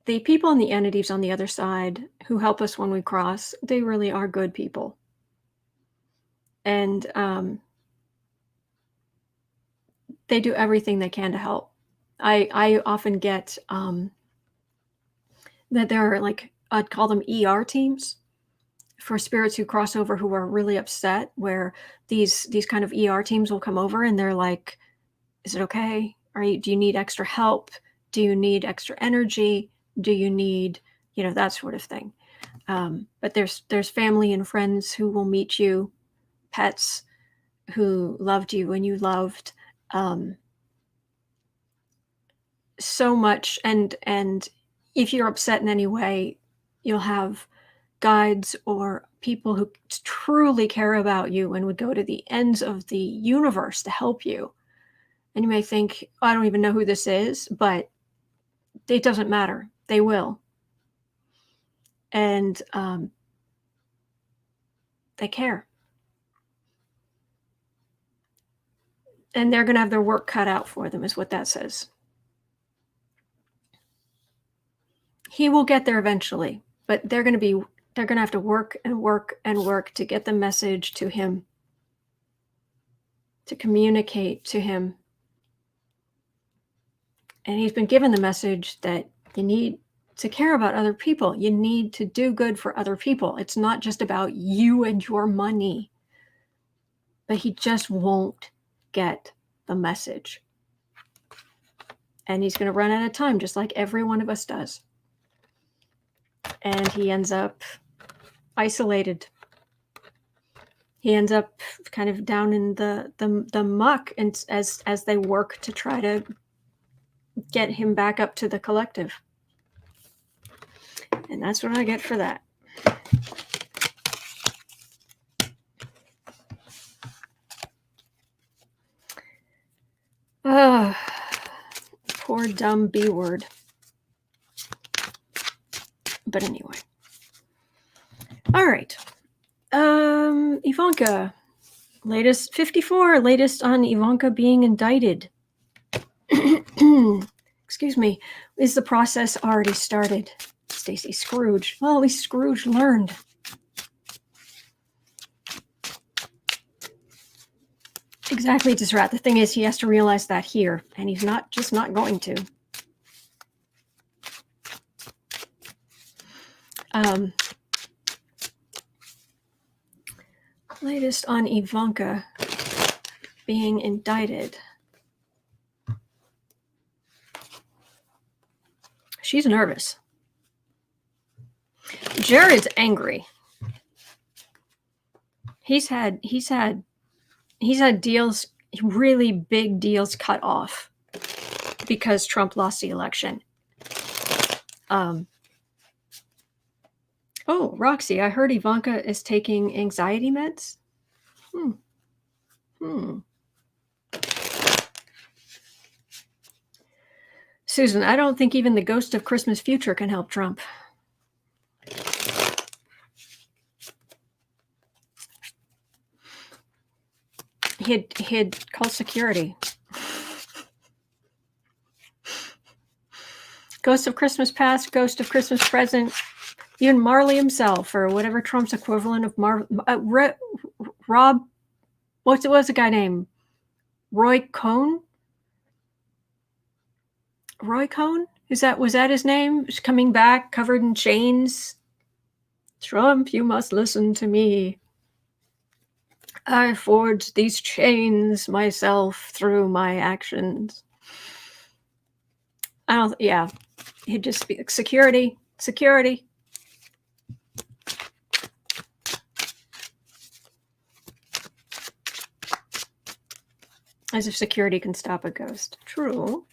The people and the entities on the other side who help us when we cross, they really are good people. And they do everything they can to help. I often get that there are, like, I'd call them ER teams for spirits who cross over who are really upset, where these kind of ER teams will come over and they're like, is it okay? Do you need extra help? Do you need extra energy? Do you need, that sort of thing. But there's family and friends who will meet you, pets who loved you when you loved so much. And if you're upset in any way, you'll have guides or people who truly care about you and would go to the ends of the universe to help you. And you may think, I don't even know who this is, but it doesn't matter. They will. And they care. And they're going to have their work cut out for them, is what that says. He will get there eventually, but they're going to have to work and work and work to get the message to him, to communicate to him. And he's been given the message that you need to care about other people. You need to do good for other people. It's not just about you and your money. But he just won't get the message. And he's going to run out of time, just like every one of us does. And he ends up isolated. He ends up kind of down in the muck, and as they work to try to get him back up to the collective. And that's what I get for that. Poor dumb B word. But anyway. All right. Ivanka. Latest 54. Latest on Ivanka being indicted. Excuse me. Is the process already started? Stacy Scrooge. Well, at least Scrooge learned. Exactly, Disrat. The thing is, he has to realize that here, and he's not going to. Latest on Ivanka being indicted. She's nervous. Jared's angry. He's had deals, really big deals cut off because Trump lost the election. Oh, Roxy, I heard Ivanka is taking anxiety meds. Susan, I don't think even the ghost of Christmas future can help Trump. He'd call security. Ghost of Christmas past, ghost of Christmas present, even Marley himself, or whatever Trump's equivalent of Rob. What's the guy named? Roy Cohn? Roy Cohn? Was that his name? He's coming back covered in chains. Trump, you must listen to me. I forged these chains myself through my actions. Yeah. He'd just be like, security. As if security can stop a ghost. True.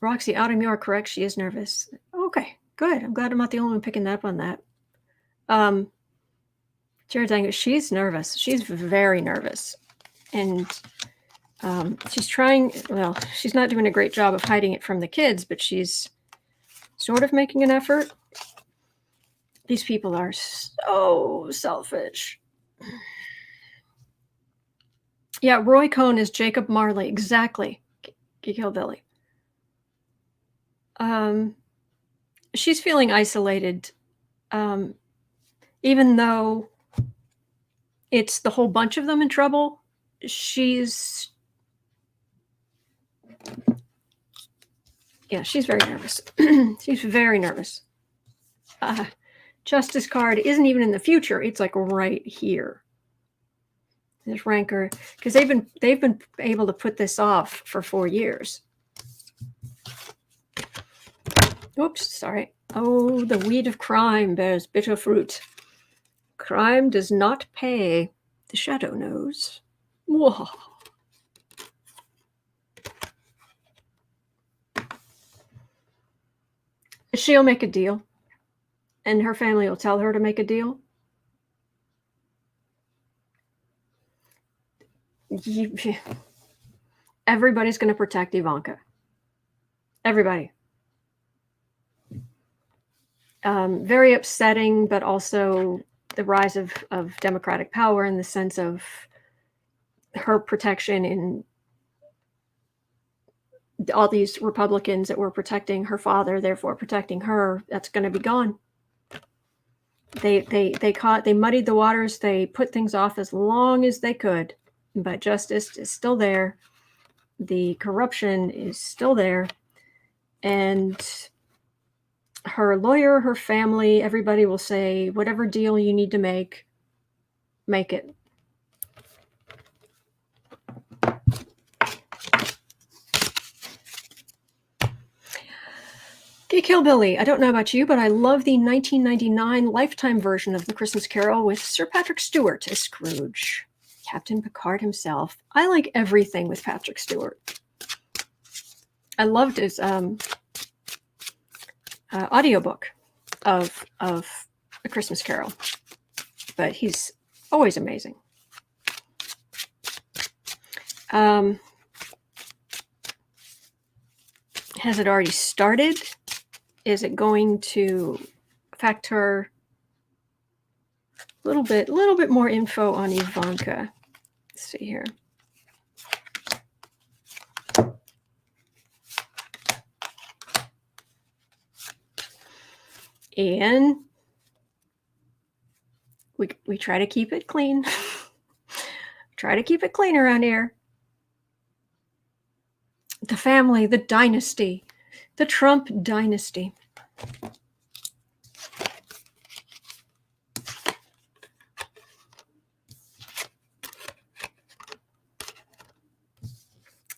Roxy, Autumn, you are correct. She is nervous. Okay, good. I'm glad I'm not the only one picking up on that. Jared saying she's nervous. She's very nervous. And she's trying, well, she's not doing a great job of hiding it from the kids, but she's sort of making an effort. These people are so selfish. Yeah, Roy Cohn is Jacob Marley. Exactly. Hillbilly. She's feeling isolated, even though it's the whole bunch of them in trouble. She's very nervous. She's very nervous. Justice card isn't even in the future. It's like right here. There's rancor, because they've been able to put this off for 4 years. Oops, sorry. Oh, the weed of crime bears bitter fruit. Crime does not pay. The shadow knows. Whoa. She'll make a deal, and her family will tell her to make a deal. Everybody's going to protect Ivanka. Everybody. Very upsetting, but also the rise of democratic power in the sense of her protection in all these Republicans that were protecting her father, therefore protecting her. That's going to be gone. They muddied the waters. They put things off as long as they could, but justice is still there. The corruption is still there, and her lawyer, her family, everybody will say, whatever deal you need to make it. Geek Hillbilly, I don't know about you, but I love the 1999 Lifetime version of The Christmas Carol with Sir Patrick Stewart as Scrooge. Captain Picard himself. I like everything with Patrick Stewart. I loved his audiobook of A Christmas Carol, but he's always amazing. Has it already started? Is it going to affect her? A little bit more info on Ivanka. Let's see here. And we try to keep it clean. Try to keep it clean around here. The family, the dynasty, the Trump dynasty.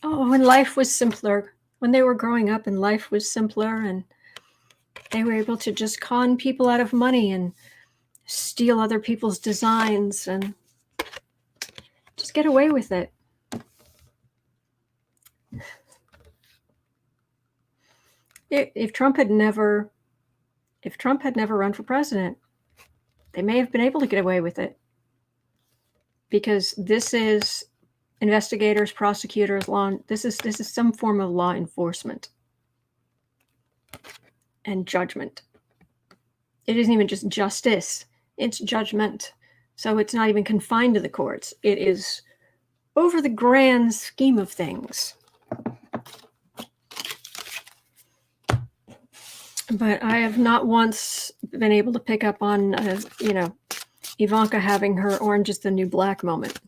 Oh, when life was simpler, when they were growing up and life was simpler and they were able to just con people out of money and steal other people's designs and just get away with it. If Trump had never run for president, they may have been able to get away with it, because this is investigators, prosecutors, this is some form of law enforcement and judgment. It isn't even just justice, it's judgment. So it's not even confined to the courts. It is over the grand scheme of things. But I have not once been able to pick up on, Ivanka having her orange is the new black moment.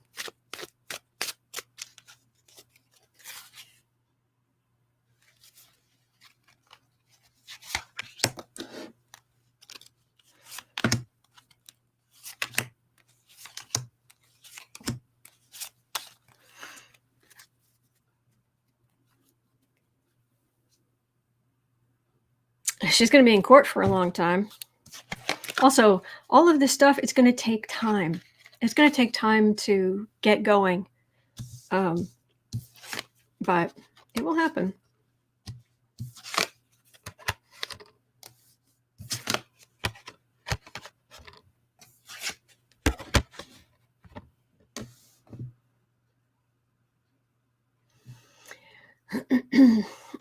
She's going to be in court for a long time. Also, all of this stuff, it's going to take time. It's going to take time to get going. But it will happen.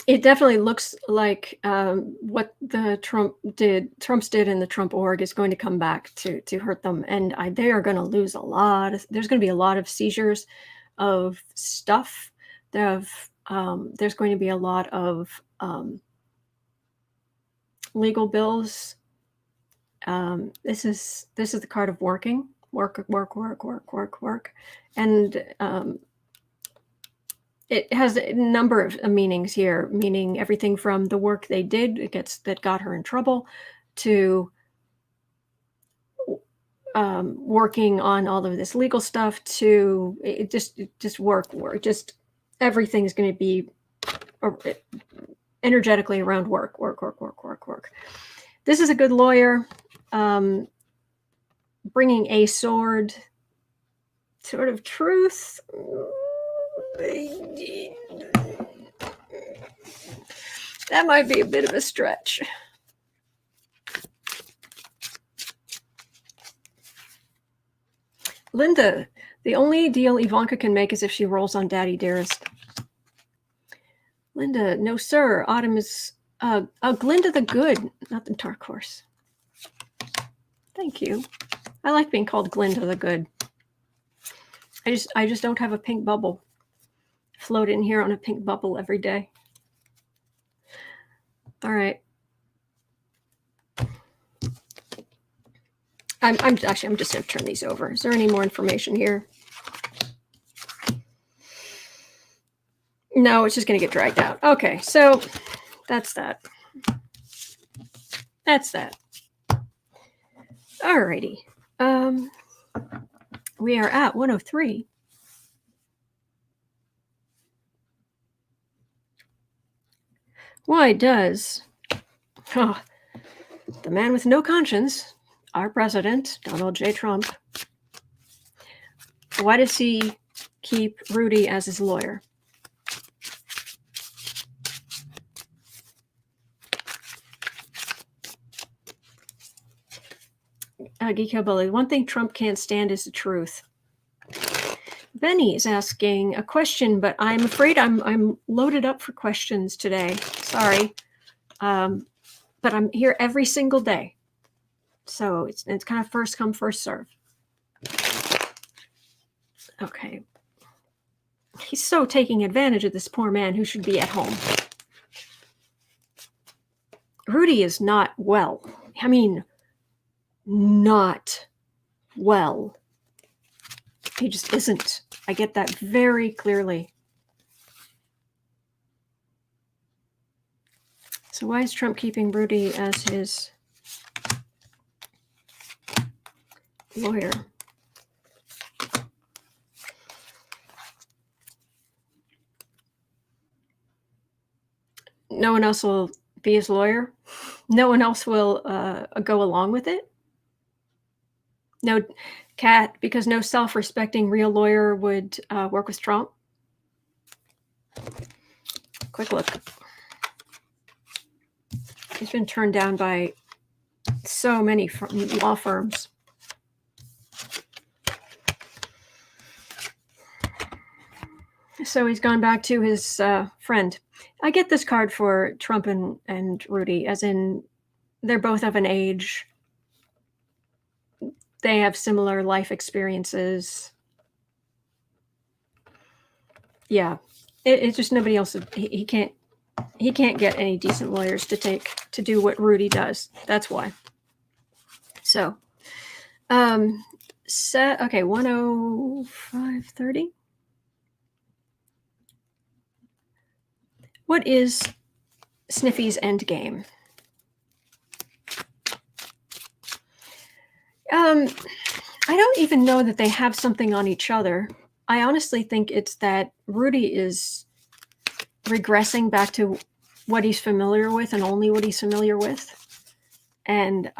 It definitely looks like what the Trumps did in the Trump org is going to come back to hurt them, and they are going to lose a lot. There's going to be a lot of seizures of stuff. There's going to be a lot of legal bills. This is the card of work, and it has a number of meanings here, meaning everything from the work they did that got her in trouble to working on all of this legal stuff to just work. Just everything's going to be energetically around work. This is a good lawyer, bringing a sword, sort of truth. That might be a bit of a stretch. Linda, the only deal Ivanka can make is if she rolls on Daddy Dearest. Linda, no sir. Autumn is Glinda the Good, not the Dark Horse. Thank you. I like being called Glinda the Good. I just don't have a pink bubble. Float in here on a pink bubble every day. All right. I'm just going to turn these over. Is there any more information here? No, it's just going to get dragged out. Okay, so that's that. That's that. All righty. We are at 103. Why does the man with no conscience, our president, Donald J. Trump, why does he keep Rudy as his lawyer? Geeko Bully, one thing Trump can't stand is the truth. Benny is asking a question, but I'm afraid I'm loaded up for questions today. Sorry. But I'm here every single day. So it's kind of first come, first serve. Okay. He's so taking advantage of this poor man who should be at home. Rudy is not well. I mean, not well. He just isn't. I get that very clearly. So why is Trump keeping Rudy as his lawyer? No one else will be his lawyer? No one else will go along with it? No, Kat, because no self-respecting real lawyer would work with Trump? Quick look. He's been turned down by so many law firms. So he's gone back to his friend. I get this card for Trump and Rudy, as in they're both of an age. They have similar life experiences. Yeah, it's just nobody else. He can't get any decent lawyers to do what Rudy does. That's why. So, okay, 105.30. What is Sniffy's endgame? I don't even know that they have something on each other. I honestly think it's that Rudy is regressing back to what he's familiar with and only what he's familiar with. And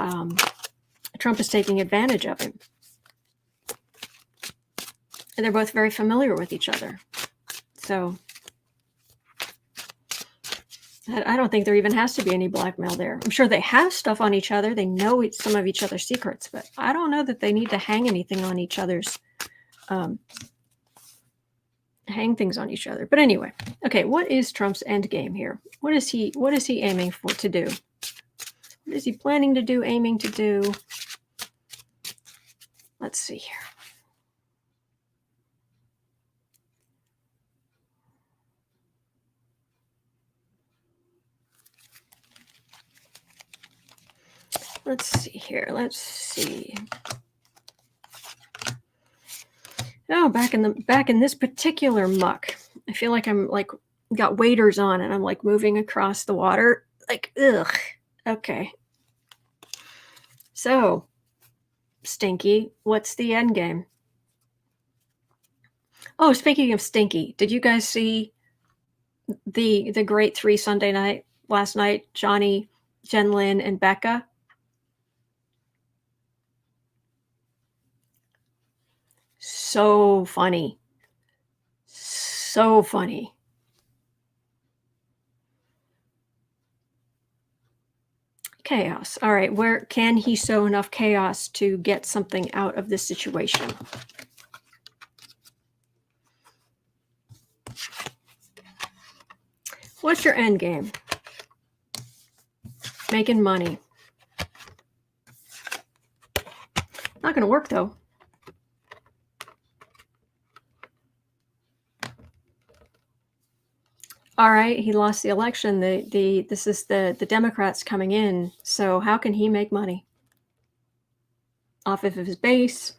Trump is taking advantage of him. And they're both very familiar with each other. So I don't think there even has to be any blackmail there. I'm sure they have stuff on each other. They know some of each other's secrets, but I don't know that they need to hang anything on each other's, hang things on each other. But anyway, okay, what is Trump's end game here? What is he aiming for to do? What is he planning to do, aiming to do? Let's see here. Let's see here. Let's see. Oh, back in this particular muck. I feel like I'm like got waders on and I'm like moving across the water. Like, ugh. Okay. So, Stinky, what's the end game? Oh, speaking of Stinky, did you guys see the great 3 Sunday night last night? Johnny, Jen Lynn, and Becca. So funny. So funny. Chaos. All right, where can he sow enough chaos to get something out of this situation? What's your end game? Making money. Not going to work though. All right, he lost the election. This is the Democrats coming in. So how can he make money? Off of his base,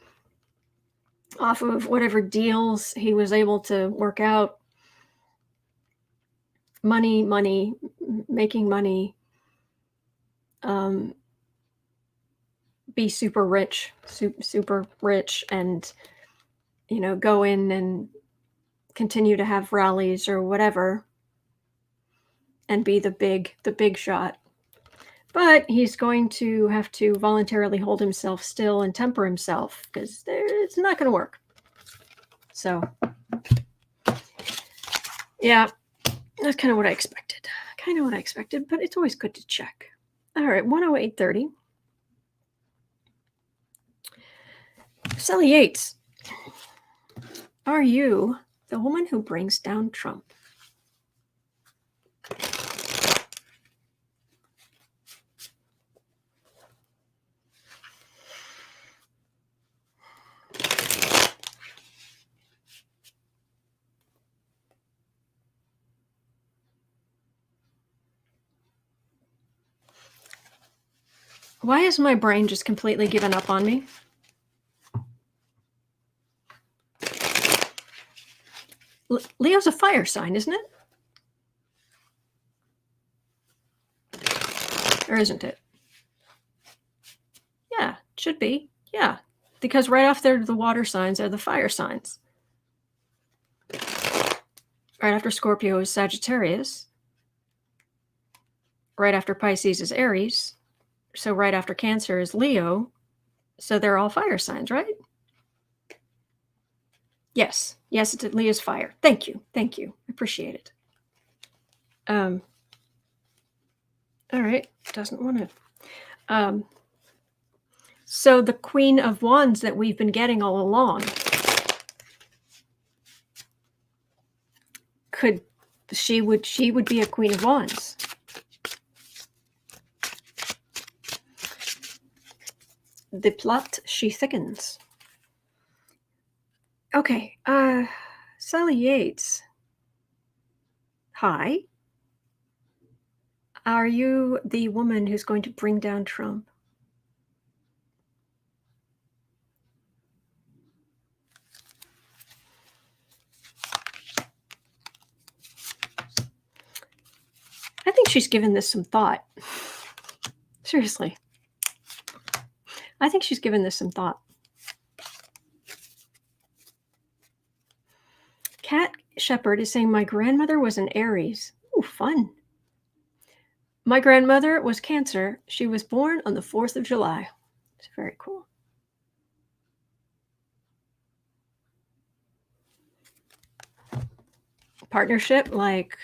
off of whatever deals he was able to work out. Money, making money. Be super rich, and go in and continue to have rallies or whatever and be the big shot. But he's going to have to voluntarily hold himself still and temper himself because it's not going to work. So yeah, that's kind of what I expected. But it's always good to check. All right, 108.30. Sally Yates, are you the woman who brings down Trump? Why has my brain just completely given up on me? Leo's a fire sign, isn't it? Or isn't it? Yeah, it should be. Yeah, because right off there, the water signs are the fire signs. Right after Scorpio is Sagittarius. Right after Pisces is Aries. So right after Cancer is Leo. So they're all fire signs, right? Yes, it's Leo's fire. Thank you. I appreciate it. All right, doesn't want to. So the Queen of Wands that we've been getting all along, she would be a Queen of Wands. The plot, she thickens. Okay, Sally Yates. Hi. Are you the woman who's going to bring down Trump? I think she's given this some thought. Seriously. I think she's given this some thought. Cat Shepherd is saying, my grandmother was an Aries. Ooh, fun. My grandmother was Cancer. She was born on the 4th of July. It's very cool. Partnership, like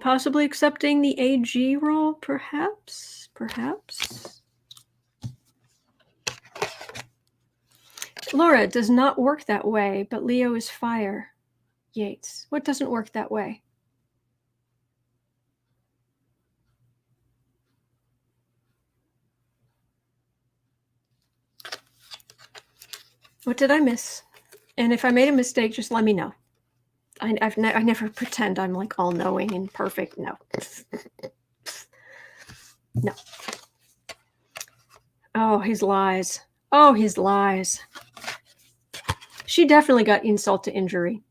possibly accepting the AG role, perhaps. Laura, does not work that way, but Leo is fire. Yates, what doesn't work that way? What did I miss? And if I made a mistake, just let me know. I never pretend I'm like all-knowing and perfect. No. No. Oh, his lies. Oh, his lies. She definitely got insult to injury.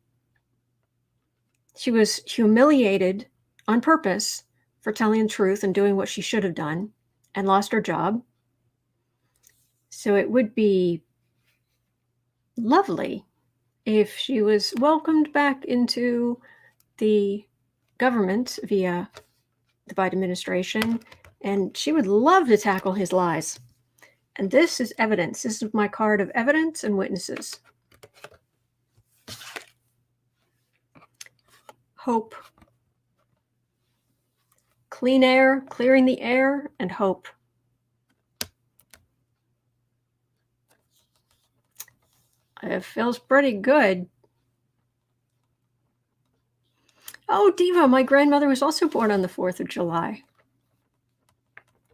She was humiliated on purpose for telling the truth and doing what she should have done and lost her job. So it would be lovely if she was welcomed back into the government via the Biden administration, and she would love to tackle his lies. And this is evidence. This is my card of evidence and witnesses. Hope. Clean air, clearing the air, and hope. It feels pretty good. Oh, Diva, my grandmother was also born on the 4th of July.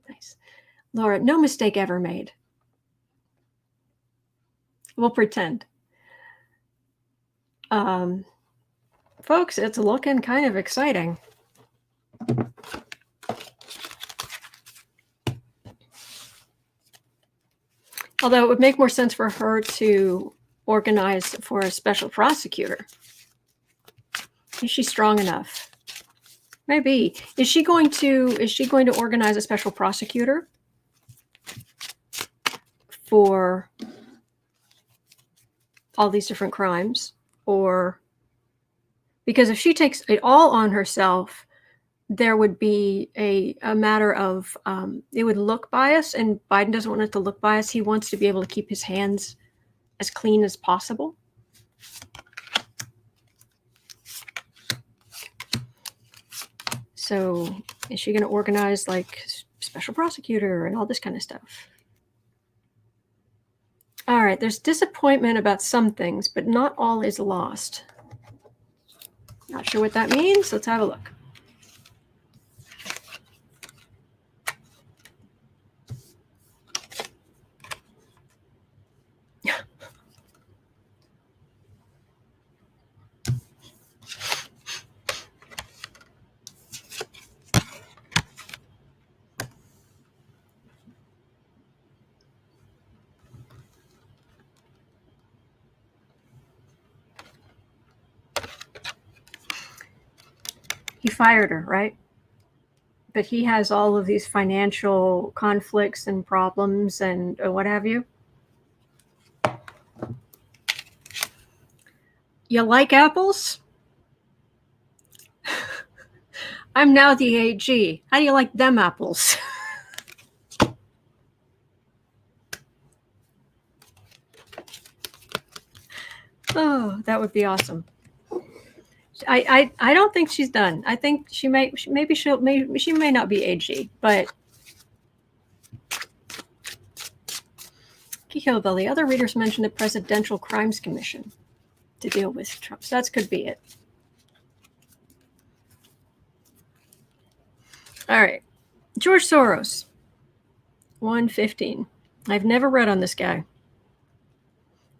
Nice. Laura, no mistake ever made. We'll pretend. Folks, it's looking kind of exciting. Although it would make more sense for her to organize for a special prosecutor. Is she strong enough? Maybe. Is she going to organize a special prosecutor for all these different crimes? Or because if she takes it all on herself, there would be a matter of it would look biased, and Biden doesn't want it to look biased. He wants to be able to keep his hands as clean as possible. So is she going to organize like special prosecutor and all this kind of stuff? All right, there's disappointment about some things, but not all is lost. Not sure what that means. Let's have a look. He fired her, right? But he has all of these financial conflicts and problems and what have you. You like apples? I'm now the AG. How do you like them apples? Oh, that would be awesome. I don't think she's done. I think she may not be AG, but Hillbilly. Other readers mentioned the Presidential Crimes Commission to deal with Trump. So that could be it. All right, George Soros, 115. I've never read on this guy.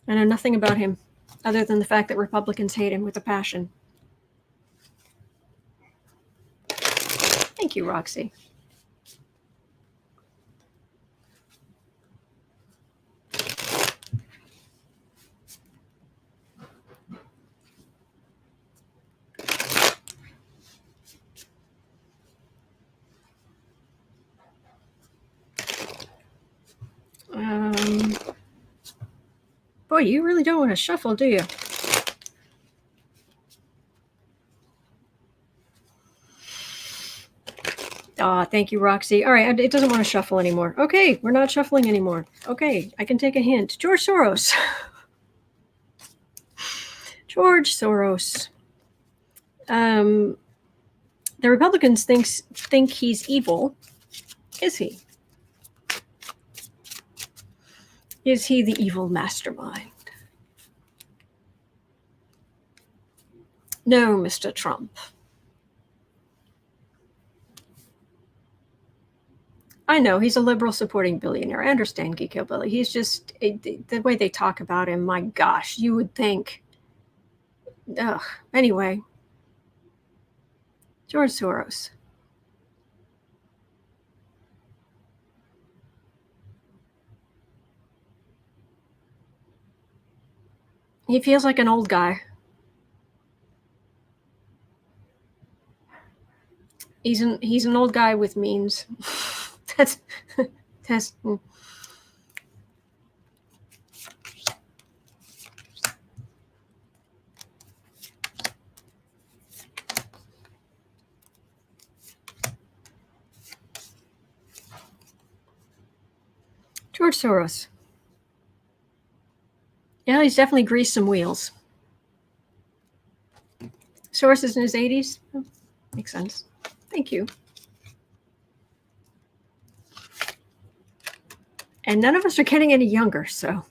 I know nothing about him other than the fact that Republicans hate him with a passion. Thank you, Roxy. Boy, you really don't want to shuffle, do you? Thank you, Roxy. All right, it doesn't want to shuffle anymore. Okay, we're not shuffling anymore. Okay, I can take a hint. George Soros. George Soros. The Republicans think he's evil. Is he? Is he the evil mastermind? No, Mr. Trump. I know, he's a liberal supporting billionaire. I understand, Geeko Billy. He's just, the way they talk about him, my gosh, you would think. Ugh. Anyway, George Soros. He feels like an old guy. He's an old guy with means. that's George Soros. Yeah, he's definitely greased some wheels. Soros is in his 80s. Oh, makes sense. Thank you. And none of us are getting any younger, so.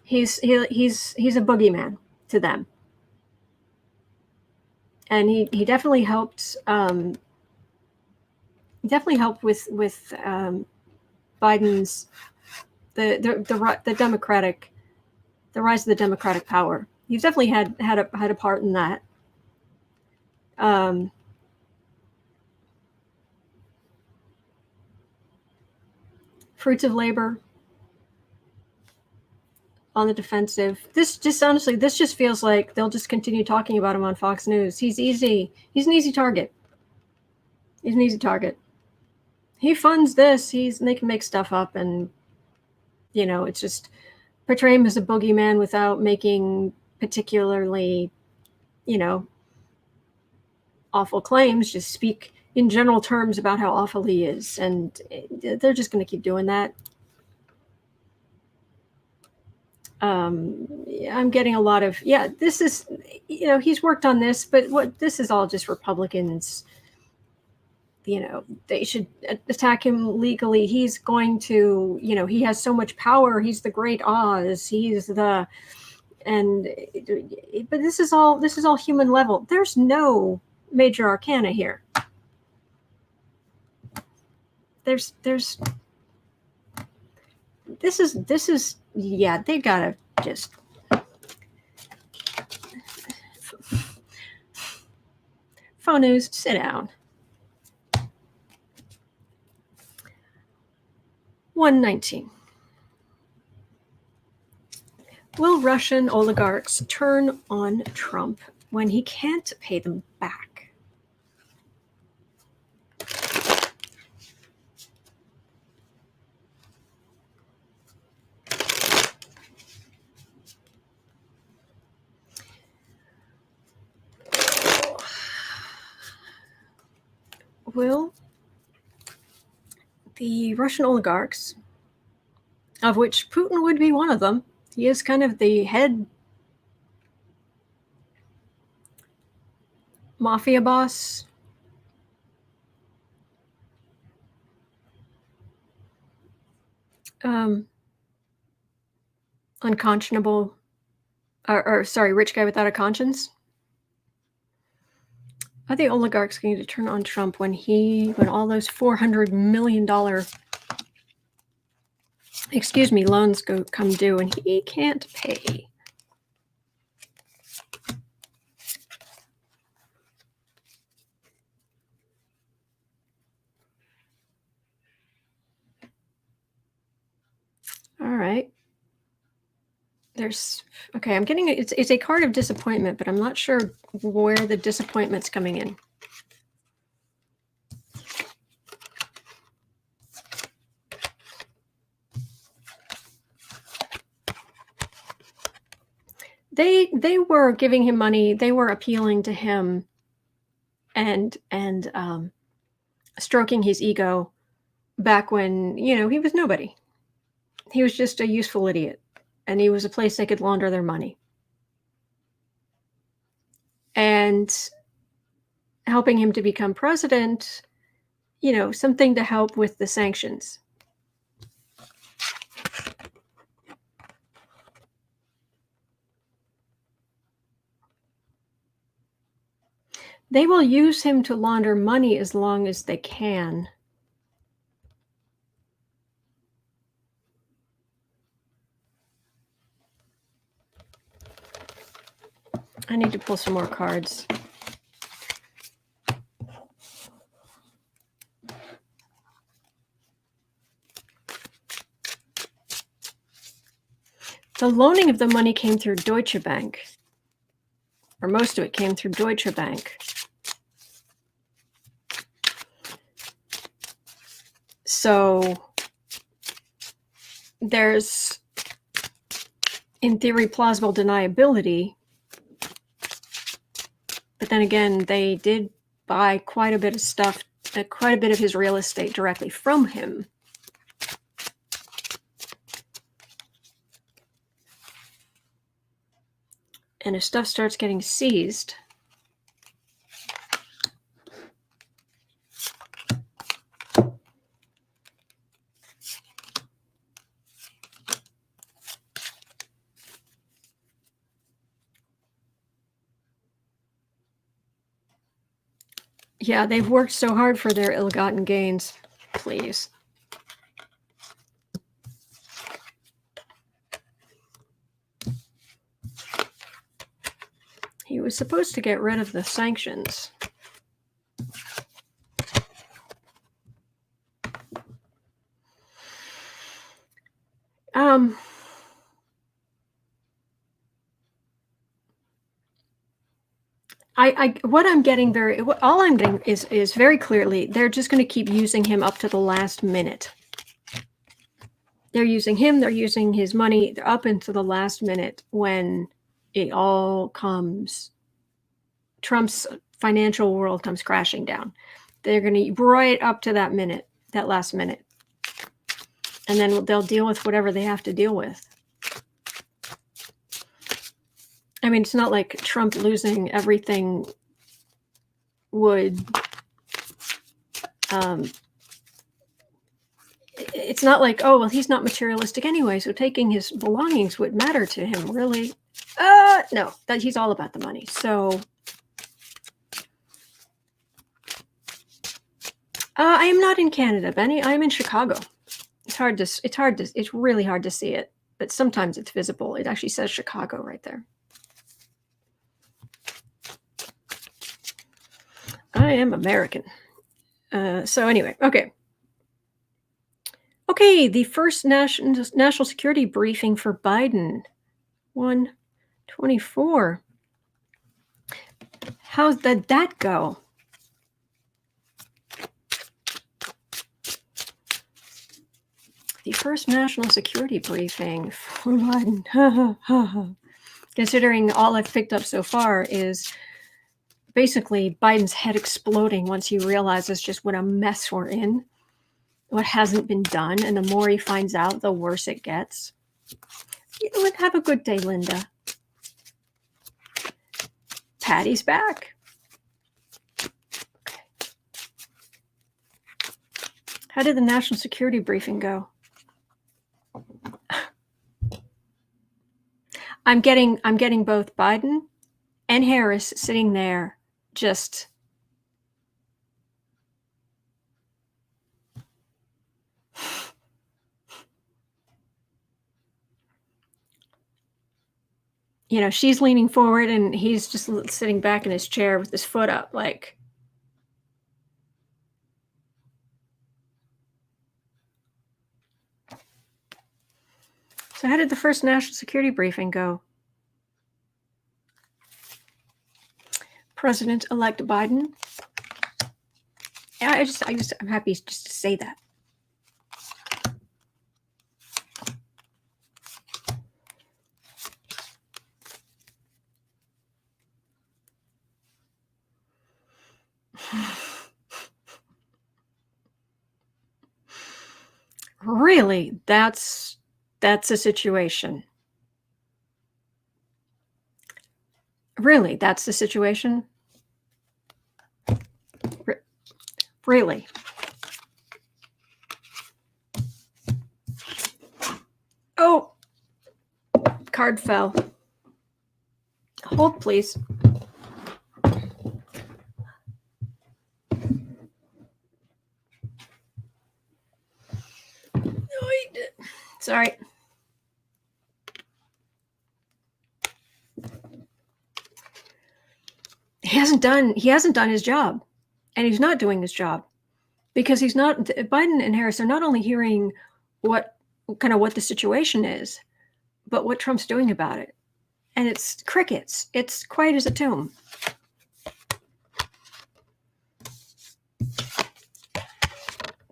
He's a boogeyman to them, and he definitely helped. With Biden's the Democratic, the rise of the Democratic power. He's definitely had a part in that. Fruits of labor. On the defensive. This just feels like they'll just continue talking about him on Fox News. He's easy. He's an easy target. He's an easy target. He funds this. They can make stuff up, and it's just portray him as a boogeyman without making particularly, awful claims. Just speak in general terms about how awful he is, and they're just going to keep doing that. I'm getting a lot of, this is, he's worked on this, but this is all just Republicans. They should attack him legally. He's going to, he has so much power. He's the great Oz. But this is all human level. There's no major arcana here. This is they gotta just phone news, sit down. 119. Will Russian oligarchs turn on Trump when he can't pay them back? Will the Russian oligarchs, of which Putin would be one of them, he is kind of the head mafia boss, unconscionable, rich guy without a conscience. Are the oligarchs going to turn on Trump when all those $400 million loans come due and he can't pay? All right. I'm getting it's a card of disappointment, but I'm not sure where the disappointment's coming in. they were giving him money. They were appealing to him and stroking his ego back when, he was nobody. He was just a useful idiot, and he was a place they could launder their money. And helping him to become president, something to help with the sanctions. They will use him to launder money as long as they can. I need to pull some more cards. The loaning of the money came through Deutsche Bank, or most of it came through Deutsche Bank. So there's, in theory, plausible deniability. But then again, they did buy quite a bit of stuff, quite a bit of his real estate directly from him. And if stuff starts getting seized, yeah, they've worked so hard for their ill-gotten gains. Please. He was supposed to get rid of the sanctions. What I'm getting all I'm getting is very clearly they're just going to keep using him up to the last minute. They're using him, they're using his money, they're up into the last minute when it all comes, Trump's financial world comes crashing down. They're going to right up to that minute, that last minute. And then they'll deal with whatever they have to deal with. I mean, it's not like Trump losing everything would, it's not like, oh, well, he's not materialistic anyway, so taking his belongings would matter to him, really. No, that he's all about the money. So I am not in Canada, Benny. I am in Chicago. It's really hard to see it, but sometimes it's visible. It actually says Chicago right there. I am American. So anyway, okay. Okay, the first national security briefing for Biden, 1/24. How did that go? The first national security briefing for Biden. Considering all I've picked up so far is basically Biden's head exploding once he realizes just what a mess we're in, what hasn't been done, and the more he finds out, the worse it gets. Have a good day, Linda. Patty's back. Okay. How did the national security briefing go? I'm getting both Biden and Harris sitting there just she's leaning forward and he's just sitting back in his chair with his foot up, like. So how did the first national security briefing go? President-elect Biden. Yeah, I'm happy just to say that. Really, that's a situation. Really, that's the situation. Really. Oh, card fell. Hold, please. Sorry. He hasn't done his job, and he's not doing his job because he's not. Biden and Harris are not only hearing what the situation is, but what Trump's doing about it, and it's crickets. It's quiet as a tomb.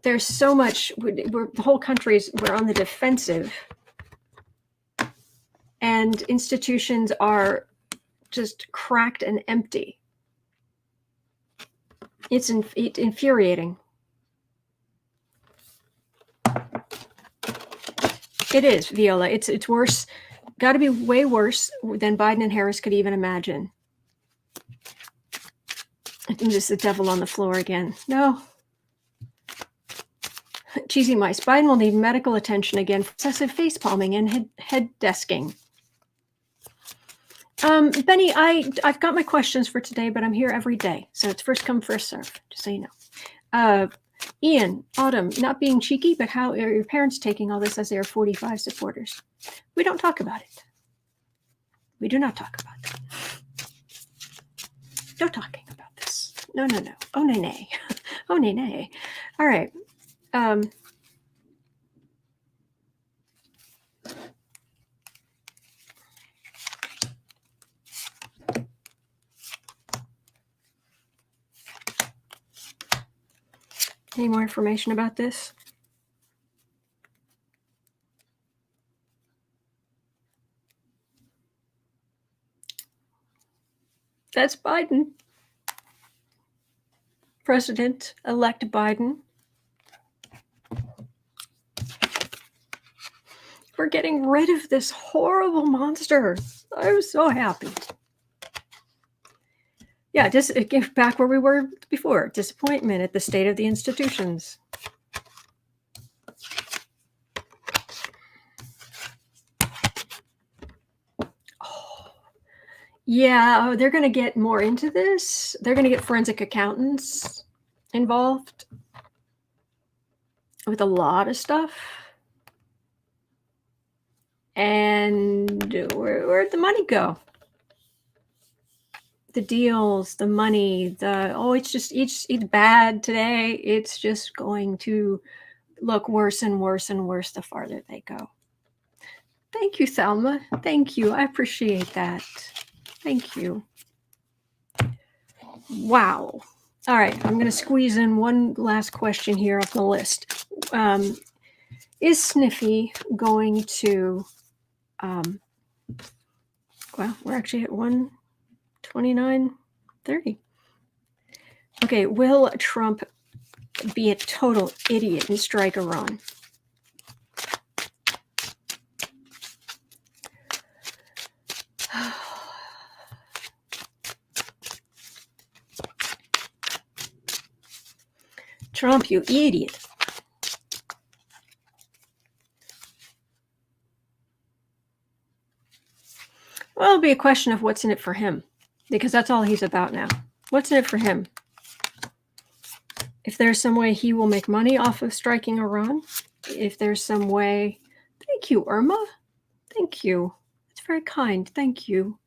There's so much. The whole we're on the defensive, and institutions are just cracked and empty. It's infuriating. It is, Viola. It's worse. Got to be way worse than Biden and Harris could even imagine. I think this is the devil on the floor again. No. Cheesy mice. Biden will need medical attention again for excessive face palming and head desking. Benny, I've got my questions for today, but I'm here every day, so it's first come, first serve, just so you know. Ian, Autumn, not being cheeky, but how are your parents taking all this as they are 45 supporters? We don't talk about it. We do not talk about that. No talking about this. No. Oh, nay. Oh, nay. All right. Any more information about this? That's Biden. President-elect Biden. We're getting rid of this horrible monster. I was so happy. Yeah, just back where we were before. Disappointment at the state of the institutions. Oh, yeah, they're going to get more into this. They're going to get forensic accountants involved with a lot of stuff. And where'd the money go? The deals, the money, it's bad today. It's just going to look worse and worse and worse the farther they go. Thank you, Thelma. Thank you. I appreciate that. Thank you. Wow. All right. I'm going to squeeze in one last question here off the list. Is Sniffy going to, well, we're actually at 1:29:30. Okay. Will Trump be a total idiot and strike Iran? Trump, you idiot. Well, it'll be a question of what's in it for him, because that's all he's about now. What's in it for him? If there's some way he will make money off of striking Iran, if there's some way... Thank you, Irma. Thank you. It's very kind. Thank you.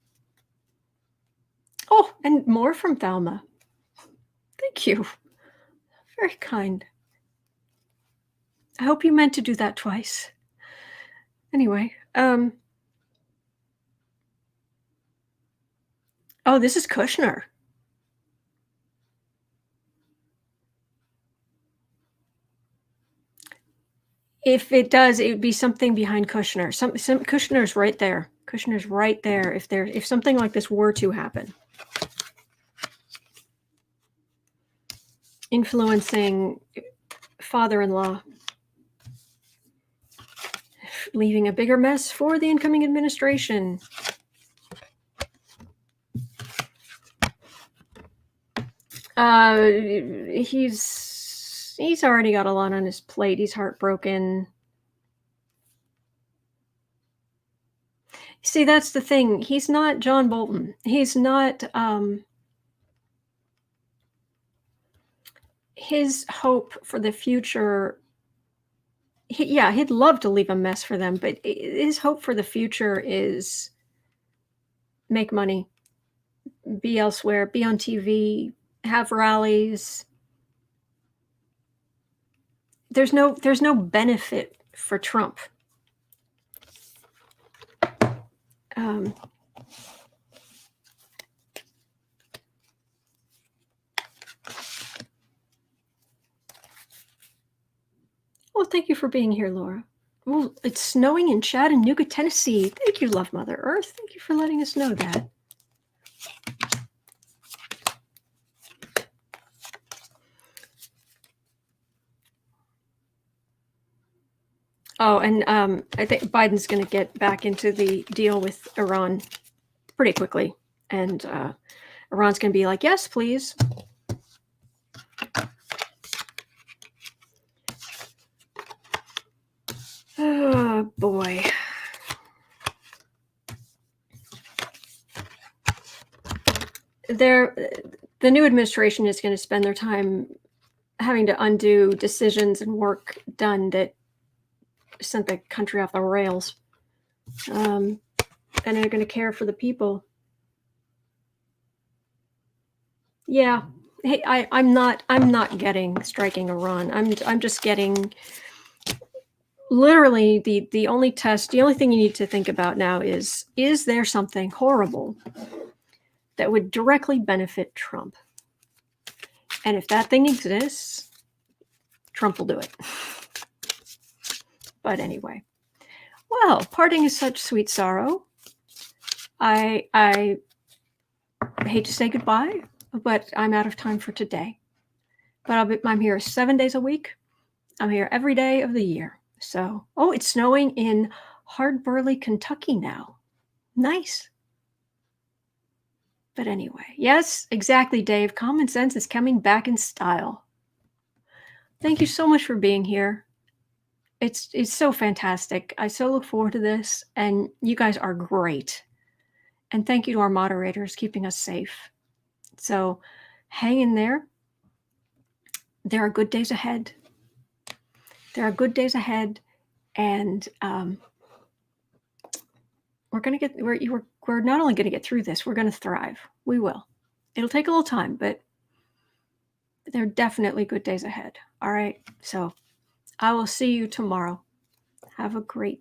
Oh, and more from Thelma. Thank you. Very kind. I hope you meant to do that twice. Anyway, oh, this is Kushner. If it does, it would be something behind Kushner. Some Kushner's right there. Kushner's right there. If something like this were to happen, influencing father-in-law. leaving a bigger mess for the incoming administration. He's already got a lot on his plate. He's heartbroken. See, that's the thing. He's not John Bolton. He's not. His hope for the future. He'd love to leave a mess for them, but his hope for the future is make money, be elsewhere, be on TV, have rallies. There's no benefit for Trump. Well, thank you for being here, Laura. Well, it's snowing in Chattanooga, Tennessee. Thank you, Love Mother Earth. Thank you for letting us know that. Oh, and I think Biden's going to get back into the deal with Iran pretty quickly. And Iran's going to be like, yes, please. Oh, boy. The new administration is going to spend their time having to undo decisions and work done that sent the country off the rails. And they're going to care for the people. Yeah. Hey, I'm not getting striking Iran. I'm just getting literally the only test, the only thing you need to think about now is there something horrible that would directly benefit Trump? And if that thing exists, Trump will do it. But anyway, well, parting is such sweet sorrow. I hate to say goodbye, but I'm out of time for today. But I'm here 7 days a week. I'm here every day of the year. So, oh, it's snowing in Hardburley, Kentucky now. Nice. But anyway, yes, exactly, Dave. Common sense is coming back in style. Thank you so much for being here. It's so fantastic. I so look forward to this, and you guys are great. And thank you to our moderators keeping us safe. So hang in there. There are good days ahead. There are good days ahead, and we're not only going to get through this, we're going to thrive. We will. It'll take a little time, but there are definitely good days ahead. All right. So I will see you tomorrow. Have a great